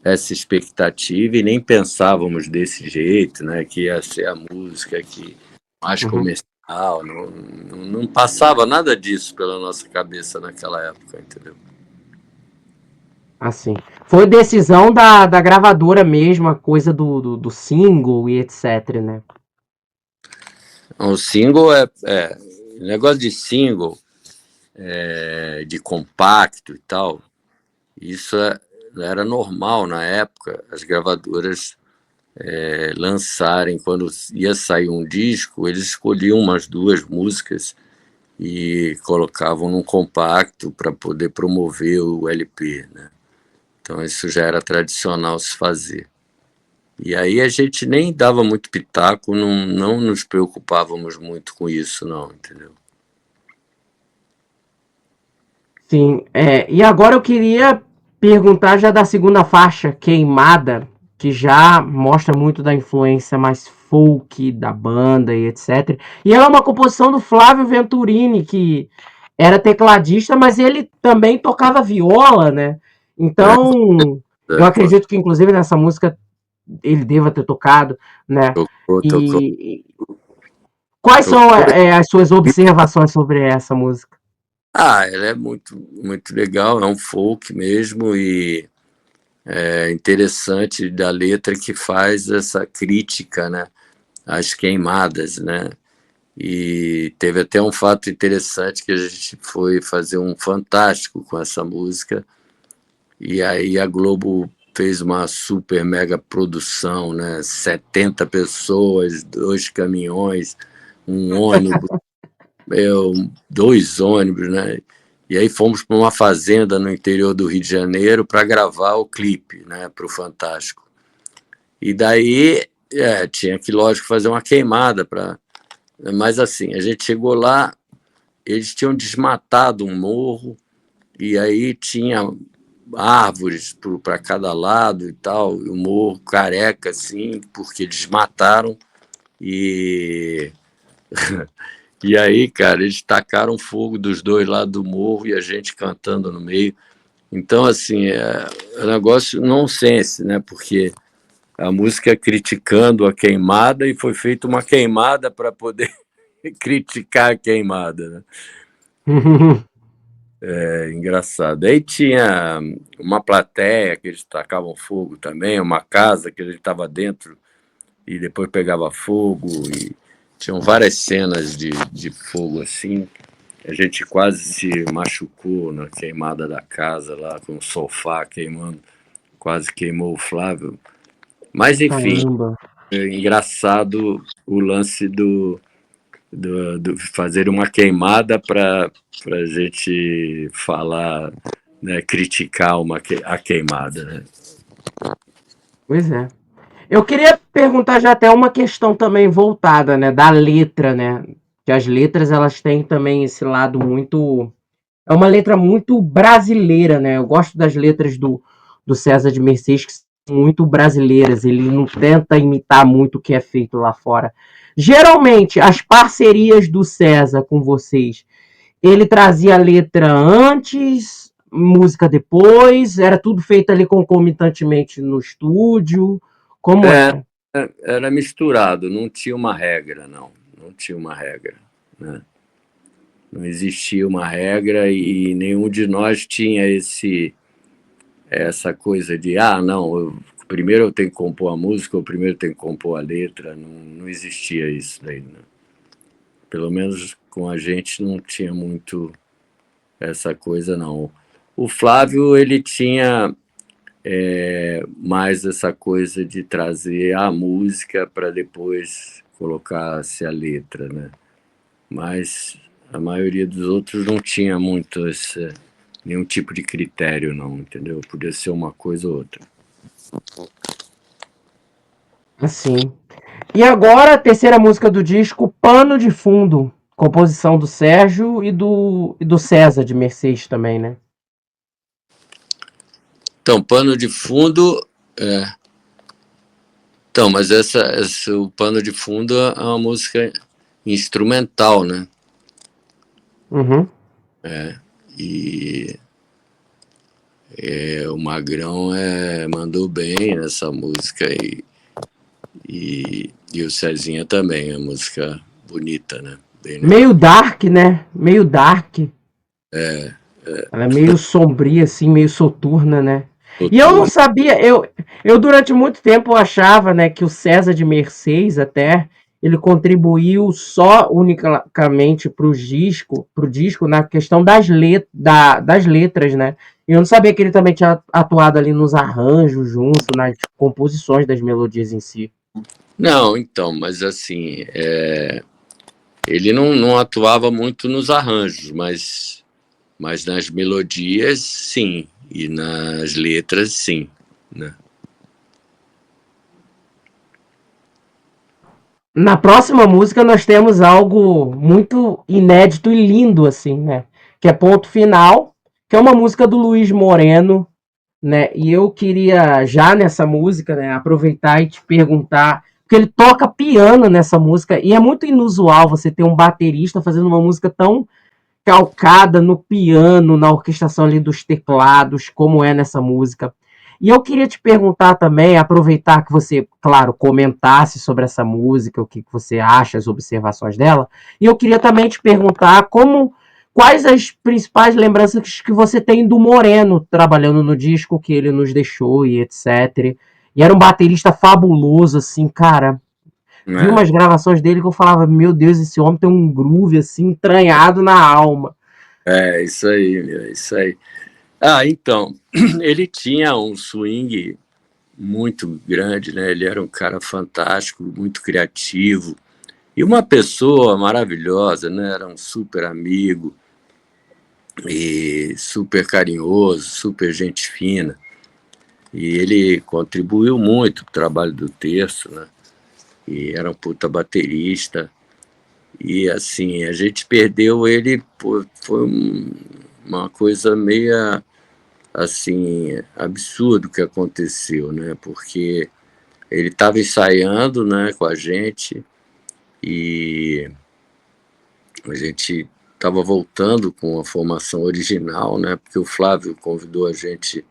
Speaker 2: essa expectativa e nem pensávamos desse jeito, né? Que ia ser a música que mais
Speaker 1: Uhum.
Speaker 2: comercial, não passava nada disso pela nossa cabeça naquela época, entendeu?
Speaker 1: Assim. Foi decisão da gravadora mesmo, a coisa do single e etc, né?
Speaker 2: O single negócio de single, de compacto e tal, isso era normal na época, as gravadoras lançarem, quando ia sair um disco, eles escolhiam umas duas músicas e colocavam num compacto para poder promover o LP, né? Então isso já era tradicional se fazer. E aí a gente nem dava muito pitaco, não nos preocupávamos muito com isso, não, entendeu?
Speaker 1: Sim, e agora eu queria perguntar já da segunda faixa, Queimada, que já mostra muito da influência mais folk da banda e etc. E ela é uma composição do Flávio Venturini, que era tecladista, mas ele também tocava viola, né?
Speaker 2: É,
Speaker 1: Então, eu
Speaker 2: pô,
Speaker 1: acredito que inclusive nessa música ele deva ter tocado, né?
Speaker 2: tocou,
Speaker 1: E quais são
Speaker 2: tocou.
Speaker 1: as suas observações sobre essa música?
Speaker 2: Ela é muito, muito legal, é um folk mesmo e é interessante da letra que faz essa crítica, né, às queimadas, né? E teve até um fato interessante que a gente foi fazer um Fantástico com essa música e aí a Globo fez uma super mega produção, né? 70 pessoas, 2 caminhões, um ônibus, 2 ônibus, né? E aí fomos para uma fazenda no interior do Rio de Janeiro para gravar o clipe, né? Para o Fantástico. E daí tinha que, lógico, fazer uma queimada para. Mas assim, a gente chegou lá, eles tinham desmatado um morro, e aí tinha árvores para cada lado e tal, e o morro careca, assim, porque desmataram. E, e aí, cara, eles tacaram fogo dos 2 lados do morro e a gente cantando no meio. Então, assim, é um negócio nonsense, né? Porque a música criticando a queimada e foi feita uma queimada para poder criticar a queimada, né? É engraçado. Aí tinha uma plateia que eles tacavam fogo também, uma casa que ele estava dentro e depois pegava fogo, e tinham várias cenas de fogo assim. A gente quase se machucou na queimada da casa lá, com o sofá queimando, quase queimou o Flávio. Mas enfim,
Speaker 1: Caramba.
Speaker 2: é engraçado o lance do fazer uma queimada para a gente falar, né, criticar a queimada. Né?
Speaker 1: Pois é. Eu queria perguntar já até uma questão também voltada, né, da letra, né? Que as letras elas têm também esse lado muito. É uma letra muito brasileira, né? Eu gosto das letras do César de Mercedes, que são muito brasileiras. Ele não tenta imitar muito o que é feito lá fora. Geralmente, as parcerias do César com vocês, ele trazia a letra antes, música depois, era tudo feito ali concomitantemente no estúdio. Como
Speaker 2: É,
Speaker 1: era?
Speaker 2: era misturado, não tinha uma regra, não. Não tinha uma regra. Né? Não existia uma regra e nenhum de nós tinha essa coisa de, não, primeiro eu tenho que compor a música, ou primeiro eu tenho que compor a letra. Não, não existia isso daí. Né? Pelo menos com a gente não tinha muito essa coisa, não. O Flávio, ele tinha mais essa coisa de trazer a música para depois colocar-se a letra, né? Mas a maioria dos outros não tinha muito nenhum tipo de critério, não, entendeu? Podia ser uma coisa ou outra.
Speaker 1: Assim. E agora, a terceira música do disco, Pano de Fundo. Composição do Sérgio e do César de Mercedes também, né?
Speaker 2: Então, Pano de Fundo. Então, mas o Pano de Fundo é uma música instrumental, né?
Speaker 1: Uhum.
Speaker 2: E o Magrão mandou bem nessa música e o Cezinha também, a música bonita, né? Bem
Speaker 1: Meio
Speaker 2: legal.
Speaker 1: dark, né? Meio dark. Ela é meio sombria, assim, meio soturna, né? E eu não
Speaker 2: Noturno.
Speaker 1: sabia, eu durante muito tempo achava, né, que o César de Mercedes até ele contribuiu só unicamente pro disco na questão das letras, né? E eu não sabia que ele também tinha atuado ali nos arranjos junto, nas composições das melodias em si.
Speaker 2: Não, então, mas assim, ele não atuava muito nos arranjos, mas nas melodias, sim, e nas letras, sim, né?
Speaker 1: Na próxima música nós temos algo muito inédito e lindo, assim, né? Que é Ponto Final, que é uma música do Luiz Moreno, né? E eu queria já nessa música, né, aproveitar e te perguntar, porque ele toca piano nessa música e é muito inusual você ter um baterista fazendo uma música tão calcada no piano, na orquestração ali dos teclados, como é nessa música. E eu queria te perguntar também, aproveitar que você, claro, comentasse sobre essa música, o que você acha, as observações dela, e eu queria também te perguntar quais as principais lembranças que você tem do Moreno trabalhando no disco que ele nos deixou e etc. E era um baterista fabuloso, assim, cara. Vi
Speaker 2: É,
Speaker 1: umas gravações dele que eu falava, meu Deus, esse homem tem um groove assim entranhado na alma.
Speaker 2: isso aí, meu, isso aí. Então, ele tinha um swing muito grande, né? Ele era um cara fantástico, muito criativo e uma pessoa maravilhosa, né? Era um super amigo e super carinhoso, super gente fina. E ele contribuiu muito para o trabalho do Terço, né? E era um puta baterista. E assim, a gente perdeu ele, foi uma coisa meia assim, absurdo que aconteceu, né? Porque ele estava ensaiando, né, com a gente e a gente estava voltando com a formação original, né? Porque o Flávio convidou a gente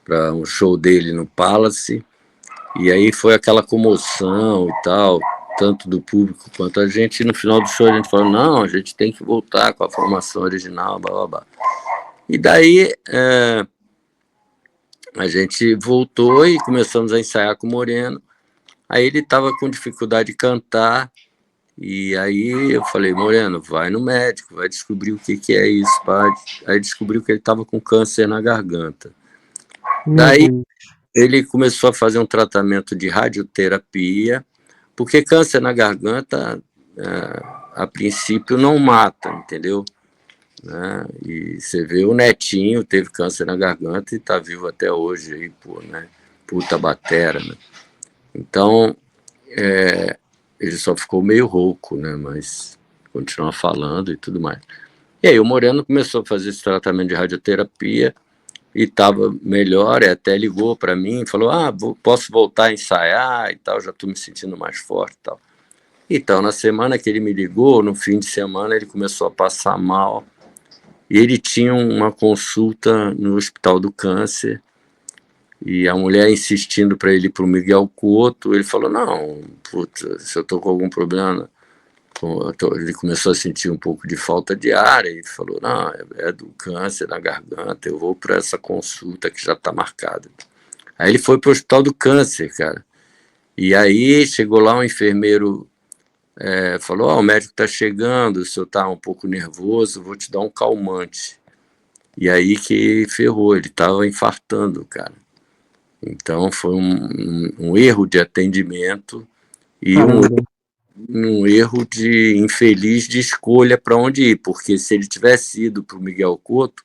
Speaker 2: para um show dele no Palace e aí foi aquela comoção e tal, tanto do público quanto a gente. E no final do show a gente falou: não, a gente tem que voltar com a formação original, blá blá blá. E daí a gente voltou e começamos a ensaiar com o Moreno. Aí ele estava com dificuldade de cantar, e aí eu falei: Moreno, vai no médico, vai descobrir o que, que é isso, pai. Aí descobriu que ele estava com câncer na garganta.
Speaker 1: Meu
Speaker 2: Daí
Speaker 1: Deus.
Speaker 2: ele começou a fazer um tratamento de radioterapia, porque câncer na garganta, a princípio, não mata, entendeu? Né? E você vê o Netinho teve câncer na garganta e está vivo até hoje aí, pô, né? Puta batera, né? Então, ele só ficou meio rouco, né? Mas continua falando e tudo mais. E aí o Moreno começou a fazer esse tratamento de radioterapia e estava melhor, e até ligou para mim, falou: posso voltar a ensaiar e tal, já estou me sentindo mais forte e tal. Então, na semana que ele me ligou, no fim de semana, ele começou a passar mal e ele tinha uma consulta no Hospital do Câncer e a mulher insistindo para ele ir para o Miguel Couto. Ele falou: não, puta, se eu estou com algum problema, ele começou a sentir um pouco de falta de ar e falou: não, é do câncer na garganta, eu vou para essa consulta que já está marcada. Aí ele foi para o Hospital do Câncer, cara. E aí chegou lá um enfermeiro, falou: o médico está chegando, o senhor está um pouco nervoso, vou te dar um calmante. E aí que ferrou, ele estava infartando, cara. Então foi um erro de atendimento e
Speaker 1: Caramba.
Speaker 2: um erro de infeliz de escolha para onde ir, porque se ele tivesse ido para o Miguel Couto,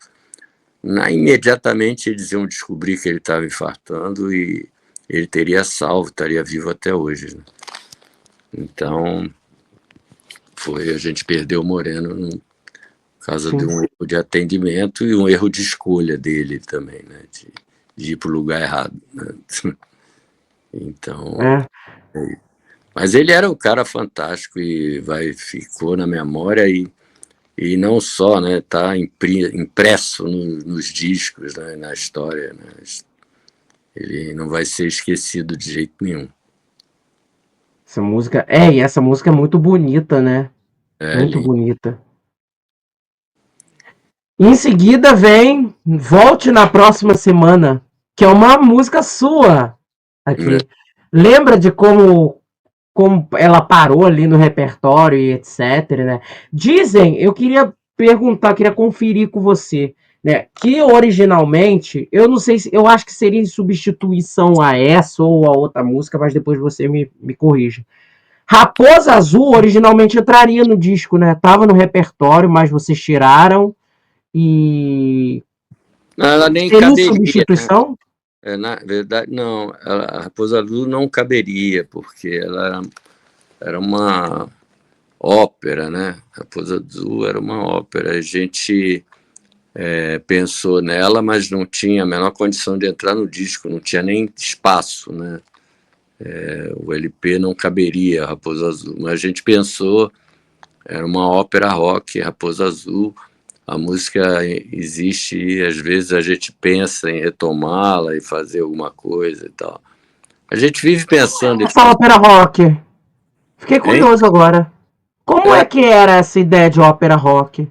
Speaker 2: imediatamente eles iam descobrir que ele estava infartando e ele teria salvo, estaria vivo até hoje. Né? Então, a gente perdeu o Moreno por causa de um erro de atendimento e um erro de escolha dele também, né? De ir para o lugar errado. Né? Então, mas ele era um cara fantástico e ficou na memória e não só, né, tá impresso nos discos, né, na história, né? Ele não vai ser esquecido de jeito nenhum.
Speaker 1: E essa música é muito bonita, né? Muito bonita. Em seguida vem Volte na Próxima Semana, que é uma música sua aqui. Lembra de como ela parou ali no repertório e etc, né? Dizem, eu queria perguntar, queria conferir com você, né? Que originalmente, eu não sei se, eu acho que seria em substituição a essa ou a outra música, mas depois você me corrija. Raposa Azul originalmente entraria no disco, né? Tava no repertório, mas vocês tiraram e
Speaker 2: ela nem
Speaker 1: seria em
Speaker 2: caberia,
Speaker 1: substituição?
Speaker 2: né? Na verdade, não. A Raposa Azul não caberia, porque ela era uma ópera, né? Raposa Azul era uma ópera. A gente pensou nela, mas não tinha a menor condição de entrar no disco, não tinha nem espaço, né? O LP não caberia Raposa Azul, mas a gente pensou, era uma ópera rock, Raposa Azul, a música existe e às vezes a gente pensa em retomá-la e fazer alguma coisa e tal. A gente vive pensando em
Speaker 1: Essa ópera rock. Fiquei curioso agora. Como é que era essa ideia de ópera rock?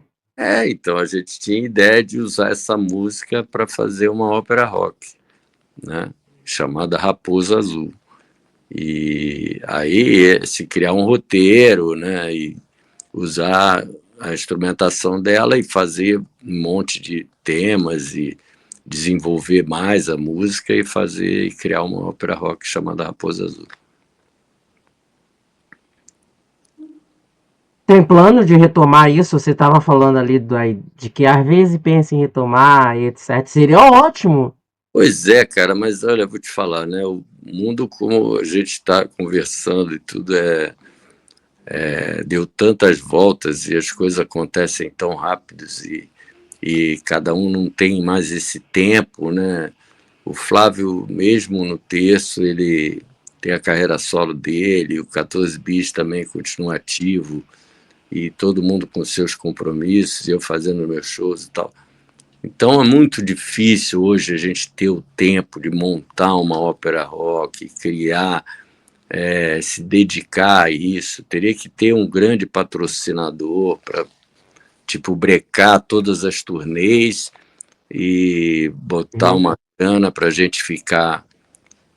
Speaker 2: Então a gente tinha ideia de usar essa música para fazer uma ópera rock, né? Chamada Raposa Azul. E aí se criar um roteiro, né? E usar a instrumentação dela e fazer um monte de temas e desenvolver mais a música e fazer e criar uma ópera rock chamada Raposa Azul.
Speaker 1: Tem plano de retomar isso? Você estava falando ali de que às vezes pensa em retomar e etc. Seria ótimo.
Speaker 2: Pois é, cara, mas olha, vou te falar, né? O mundo como a gente está conversando e tudo deu tantas voltas e as coisas acontecem tão rápidos e cada um não tem mais esse tempo, né? O Flávio, mesmo no terço, ele tem a carreira solo dele, o 14 Bis também continua ativo, e todo mundo com seus compromissos, e eu fazendo meus shows e tal. Então é muito difícil hoje a gente ter o tempo de montar uma ópera rock, criar, se dedicar a isso. Teria que ter um grande patrocinador para, tipo, brecar todas as turnês e botar uma grana para a gente ficar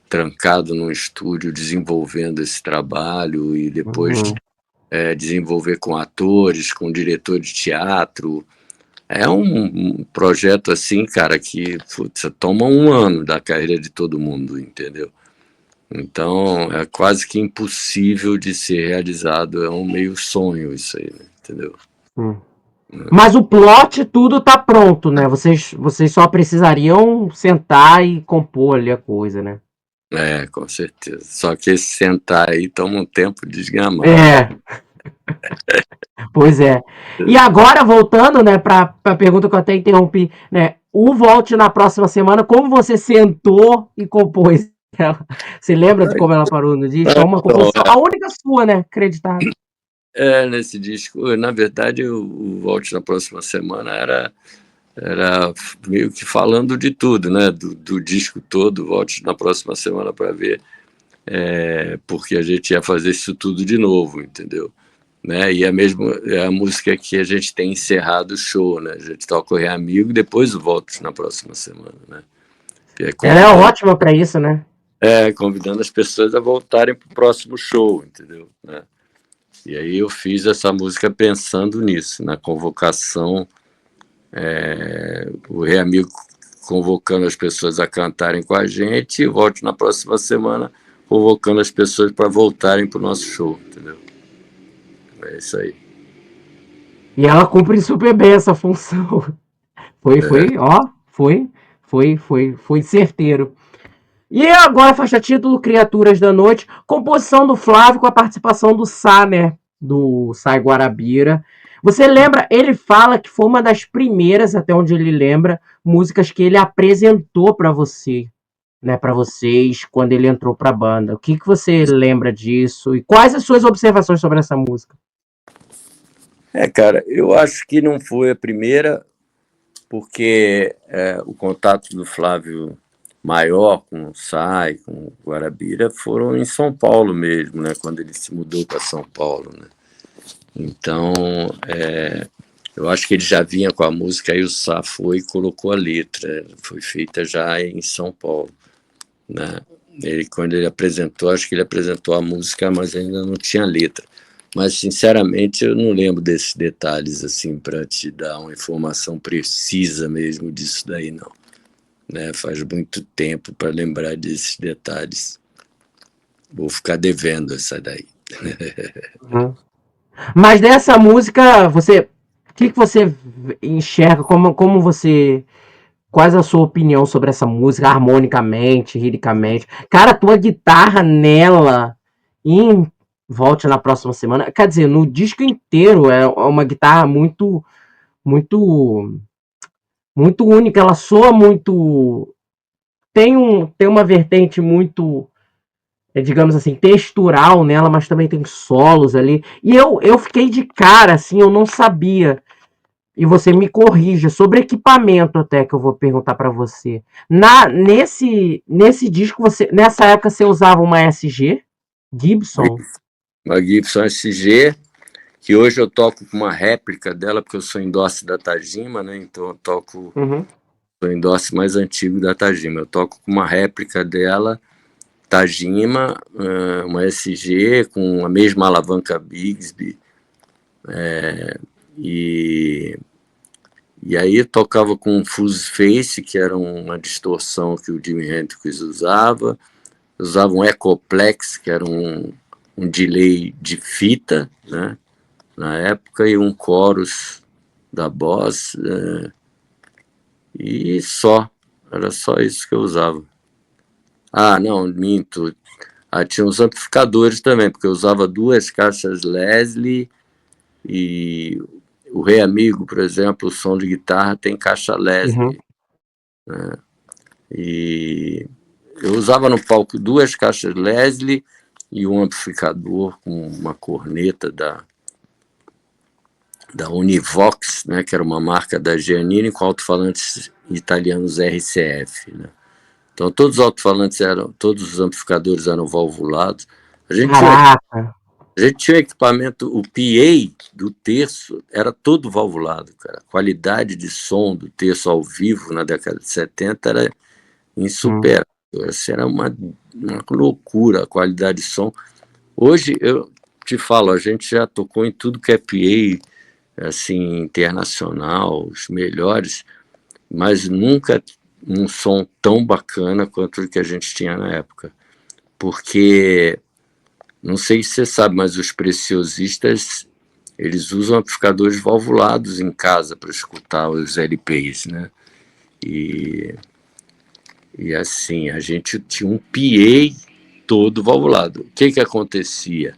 Speaker 2: trancado num estúdio desenvolvendo esse trabalho e depois desenvolver com atores, com diretor de teatro. É um projeto assim, cara, que putz, toma um ano da carreira de todo mundo, entendeu? Então é quase que impossível de ser realizado, é um meio sonho isso aí, né? Entendeu?
Speaker 1: Mas o plot, tudo tá pronto, né? Vocês só precisariam sentar e compor ali a coisa, né?
Speaker 2: É, com certeza. Só que esse sentar aí toma um tempo desgramado.
Speaker 1: É, pois é. E agora, voltando, né, pra pergunta que eu até interrompi, né? O Volte na próxima semana, como você sentou e compôs ela? Você lembra de como ela parou no disco? É uma
Speaker 2: Então,
Speaker 1: composição, a única sua, né? Acreditada.
Speaker 2: nesse disco, na verdade, o Volte na próxima semana era meio que falando de tudo, né? Do disco todo, Volte na próxima semana para ver, porque a gente ia fazer isso tudo de novo, entendeu? Né? E é a música que a gente tem encerrado o show, né? A gente toca o Reamigo e depois o Volte na próxima semana, né?
Speaker 1: Ela é ótima pra isso, né?
Speaker 2: Convidando as pessoas a voltarem para o próximo show, entendeu? Né? E aí eu fiz essa música pensando nisso, na convocação, o Reamigo convocando as pessoas a cantarem com a gente e volte na próxima semana convocando as pessoas para voltarem para o nosso show, entendeu? É isso aí.
Speaker 1: E ela cumpre super bem essa função. Foi certeiro. E agora, faixa título, Criaturas da Noite, composição do Flávio com a participação do Sá, né? Do Sai Guarabira. Você lembra, ele fala que foi uma das primeiras, até onde ele lembra, músicas que ele apresentou para você, né, para vocês, quando ele entrou para a banda. O que você lembra disso? E quais as suas observações sobre essa música?
Speaker 2: Cara, eu acho que não foi a primeira, porque o contato do Flávio maior com o Sai, com o Guarabira, foram em São Paulo mesmo, né? Quando ele se mudou para São Paulo, né? Então, eu acho que ele já vinha com a música, aí o Sá foi e colocou a letra, foi feita já em São Paulo, né? Quando ele apresentou, acho que ele apresentou a música, mas ainda não tinha letra. Mas, sinceramente, eu não lembro desses detalhes, assim, para te dar uma informação precisa mesmo disso daí, não. Né? Faz muito tempo para lembrar desses detalhes. Vou ficar devendo essa daí.
Speaker 1: Uhum. Mas dessa música, o que você enxerga, como você, qual a sua opinião sobre essa música, harmonicamente, liricamente? Cara, a tua guitarra nela, em Volte na próxima semana, quer dizer, no disco inteiro é uma guitarra muito, muito única, ela soa muito, tem uma vertente muito, digamos assim, textural nela, mas também tem solos ali. E eu fiquei de cara, assim, eu não sabia. E você me corrija sobre equipamento até que eu vou perguntar para você. Nesse disco, nessa época você usava uma SG Gibson?
Speaker 2: Uma Gibson SG, que hoje eu toco com uma réplica dela, porque eu sou endosse da Tajima, né? Então eu toco o endosse mais antigo da Tajima. Eu toco com uma réplica dela, Tajima, uma SG com a mesma alavanca Bigsby, e E aí tocava com um fuzz face, que era uma distorção que o Jimi Hendrix usava um Ecoplex, que era um delay de fita, né, na época, e um chorus da Boss, e só. Era só isso que eu usava. Ah, não, minto. Tinha uns amplificadores também, porque eu usava 2 caixas Leslie e o Rei Amigo, por exemplo, o som de guitarra tem caixa Leslie. Né? E eu usava no palco 2 caixas Leslie e um amplificador com uma corneta da Univox, né, que era uma marca da Giannini, com alto-falantes italianos RCF. Né? Então todos os alto-falantes todos os amplificadores eram valvulados. A gente tinha um equipamento, o PA do terço era todo valvulado, cara. A qualidade de som do terço ao vivo na década de 70 era insuperável. Assim, era uma loucura a qualidade de som. Hoje, eu te falo, a gente já tocou em tudo que é PA, assim, internacional, os melhores, mas nunca um som tão bacana quanto o que a gente tinha na época. Porque, não sei se você sabe, mas os preciosistas, eles usam amplificadores valvulados em casa para escutar os LPs, né? E assim, a gente tinha um PA todo valvulado. O que acontecia?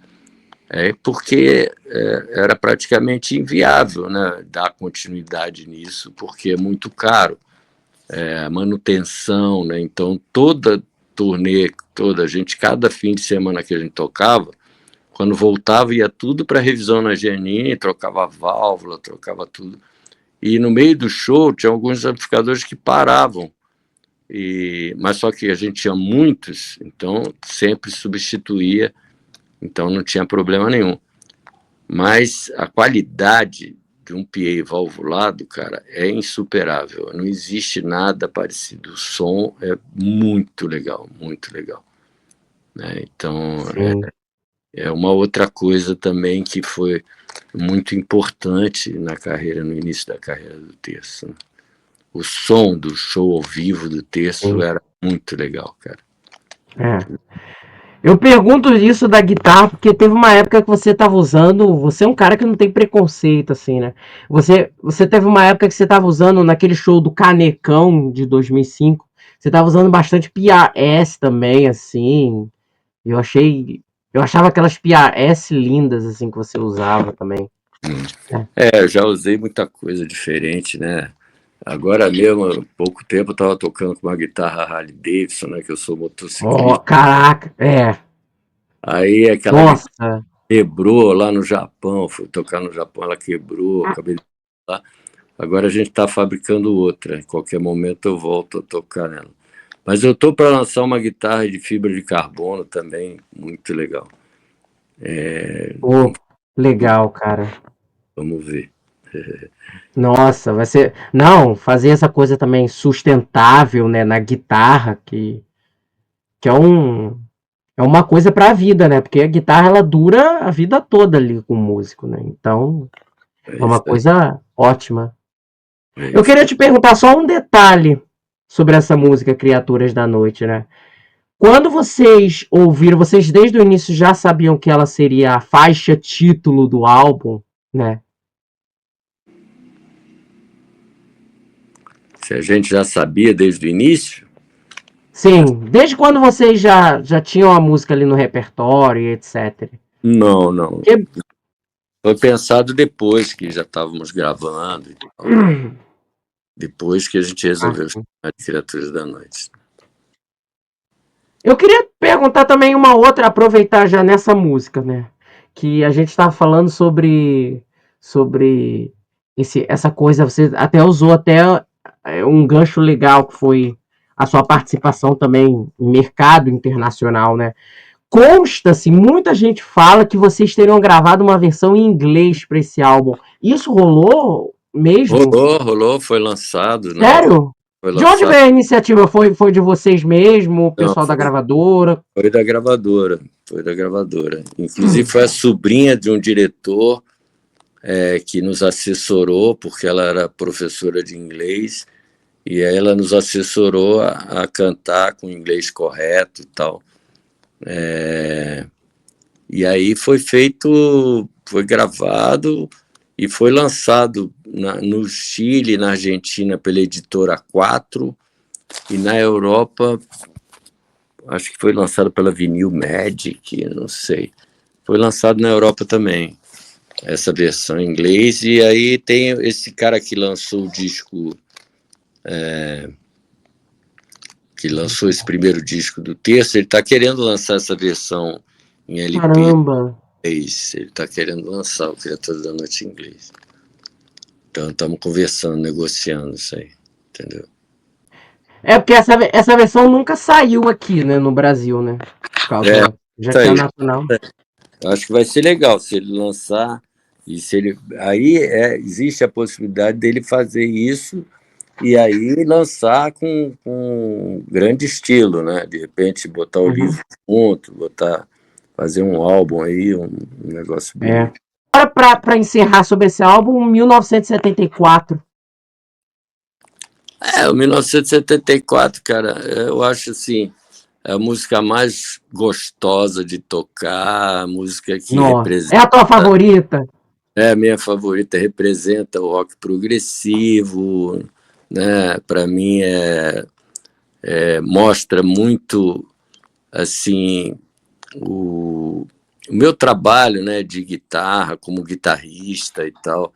Speaker 2: Porque era praticamente inviável, né, dar continuidade nisso, porque é muito caro. A manutenção, né? Então, toda turnê, cada fim de semana que a gente tocava, quando voltava, ia tudo para revisão na Giannini, trocava válvula, trocava tudo. E no meio do show, tinha alguns amplificadores que paravam. Mas só que a gente tinha muitos, então sempre substituía, então não tinha problema nenhum. Mas a qualidade de um PA valvulado, cara, é insuperável. Não existe nada parecido. O som é muito legal, muito legal. Né? Então, é uma outra coisa também que foi muito importante no início da carreira do Terço. Né? O som do show ao vivo do Terço era muito legal, cara.
Speaker 1: Eu pergunto isso da guitarra porque teve uma época que você estava usando. Você é um cara que não tem preconceito, assim, né? Você teve uma época que você estava usando naquele show do Canecão de 2005. Você estava usando bastante PRS também, assim. Eu achava aquelas PRS lindas, assim, que você usava também.
Speaker 2: Eu já usei muita coisa diferente, né? Agora mesmo, há pouco tempo, eu estava tocando com uma guitarra Harley Davidson, né? Que eu sou motociclista.
Speaker 1: Oh, caraca,
Speaker 2: Aí aquela guitarra quebrou lá no Japão, fui tocar no Japão, ela quebrou, acabei de lá. Agora a gente está fabricando outra, em qualquer momento eu volto a tocar nela. Mas eu estou para lançar uma guitarra de fibra de carbono também, muito legal.
Speaker 1: Legal, cara.
Speaker 2: Vamos ver.
Speaker 1: Nossa, vai ser. Não, fazer essa coisa também sustentável, né, na guitarra, que é uma coisa para a vida, né? Porque a guitarra ela dura a vida toda ali com o músico, né? Então, é uma coisa ótima. Eu queria te perguntar só um detalhe sobre essa música Criaturas da Noite, né? Quando vocês ouviram, vocês desde o início já sabiam que ela seria a faixa título do álbum, né?
Speaker 2: Se a gente já sabia desde o início?
Speaker 1: Sim, desde quando vocês já tinham a música ali no repertório e etc.
Speaker 2: Não. Foi pensado depois que já estávamos gravando. Depois que a gente resolveu chamar de Criaturas da Noite.
Speaker 1: Eu queria perguntar também uma outra, aproveitar já nessa música, né? Que a gente estava falando sobre essa coisa, você até usou até um gancho legal que foi a sua participação também em mercado internacional, né? Consta-se, muita gente fala que vocês teriam gravado uma versão em inglês para esse álbum. Isso rolou mesmo?
Speaker 2: Rolou, foi lançado.
Speaker 1: Sério?
Speaker 2: Foi
Speaker 1: de onde veio a iniciativa? Foi de vocês mesmo, o pessoal da gravadora?
Speaker 2: Foi da gravadora. Inclusive foi a sobrinha de um diretor que nos assessorou, porque ela era professora de inglês, e aí ela nos assessorou a cantar com o inglês correto e tal. E aí foi gravado e foi lançado no Chile, na Argentina, pela editora 4, e na Europa, acho que foi lançado pela Vinyl Magic, não sei. Foi lançado na Europa também, essa versão em inglês. E aí tem esse cara que lançou o disco, que lançou esse primeiro disco do Terço, ele está querendo lançar essa versão em LP.
Speaker 1: Caramba!
Speaker 2: Ele está querendo lançar o Criatura da Noite em inglês. Então estamos conversando, negociando isso aí, entendeu?
Speaker 1: É porque essa versão nunca saiu aqui, né, no Brasil, né? Por causa, já tinha nacional.
Speaker 2: Acho que vai ser legal se ele lançar, e se ele aí existe a possibilidade dele fazer isso e aí lançar com grande estilo, né? De repente botar o livro junto, fazer um álbum aí, um negócio bonito.
Speaker 1: Agora, para encerrar sobre esse álbum, 1974.
Speaker 2: O 1974, cara, eu acho assim, é a música mais gostosa de tocar, a música que representa...
Speaker 1: É a tua favorita?
Speaker 2: É a minha favorita, representa o rock progressivo, né? Para mim mostra muito assim o meu trabalho, né, de guitarra como guitarrista e tal.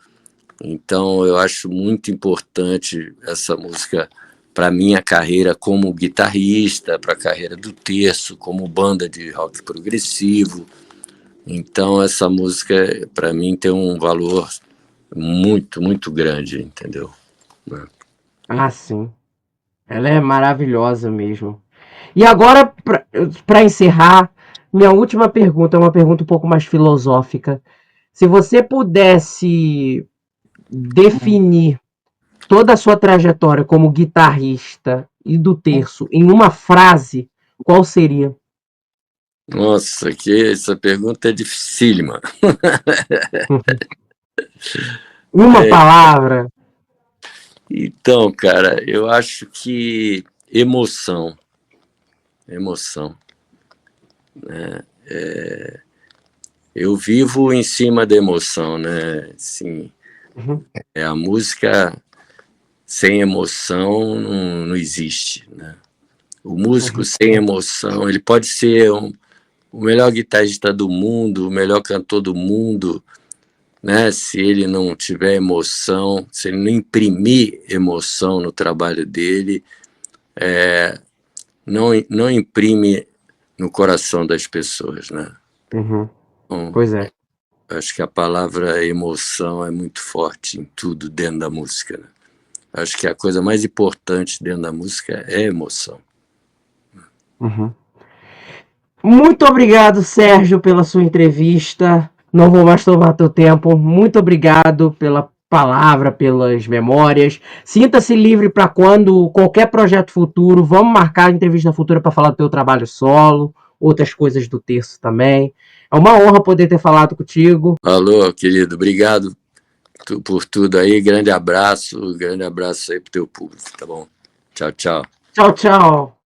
Speaker 2: Então eu acho muito importante essa música para minha carreira como guitarrista, para a carreira do Terço como banda de rock progressivo. Então essa música para mim tem um valor muito, muito grande, entendeu?
Speaker 1: Ah, sim. Ela é maravilhosa mesmo. E agora, para encerrar, minha última pergunta é uma pergunta um pouco mais filosófica. Se você pudesse definir toda a sua trajetória como guitarrista e do Terço em uma frase, qual seria?
Speaker 2: Nossa, essa pergunta é dificílima.
Speaker 1: Uma palavra?
Speaker 2: Então, cara, eu acho que emoção. Emoção. Né? Eu vivo em cima da emoção, né? Assim, a música sem emoção não existe, né? O músico sem emoção, ele pode ser o melhor guitarrista do mundo, o melhor cantor do mundo, né? Se ele não tiver emoção, se ele não imprimir emoção no trabalho dele, não imprime no coração das pessoas, né? Então,
Speaker 1: Pois é.
Speaker 2: acho que a palavra emoção é muito forte em tudo dentro da música, né? Acho que a coisa mais importante dentro da música é emoção.
Speaker 1: Muito obrigado, Sérgio, pela sua entrevista. Não vou mais tomar teu tempo. Muito obrigado pela palavra, pelas memórias. Sinta-se livre para quando qualquer projeto futuro. Vamos marcar a entrevista futura para falar do teu trabalho solo, outras coisas do Terço também. É uma honra poder ter falado contigo.
Speaker 2: Alô, querido, obrigado por tudo aí. Grande abraço aí pro teu público, tá bom? Tchau, tchau.
Speaker 1: Tchau, tchau.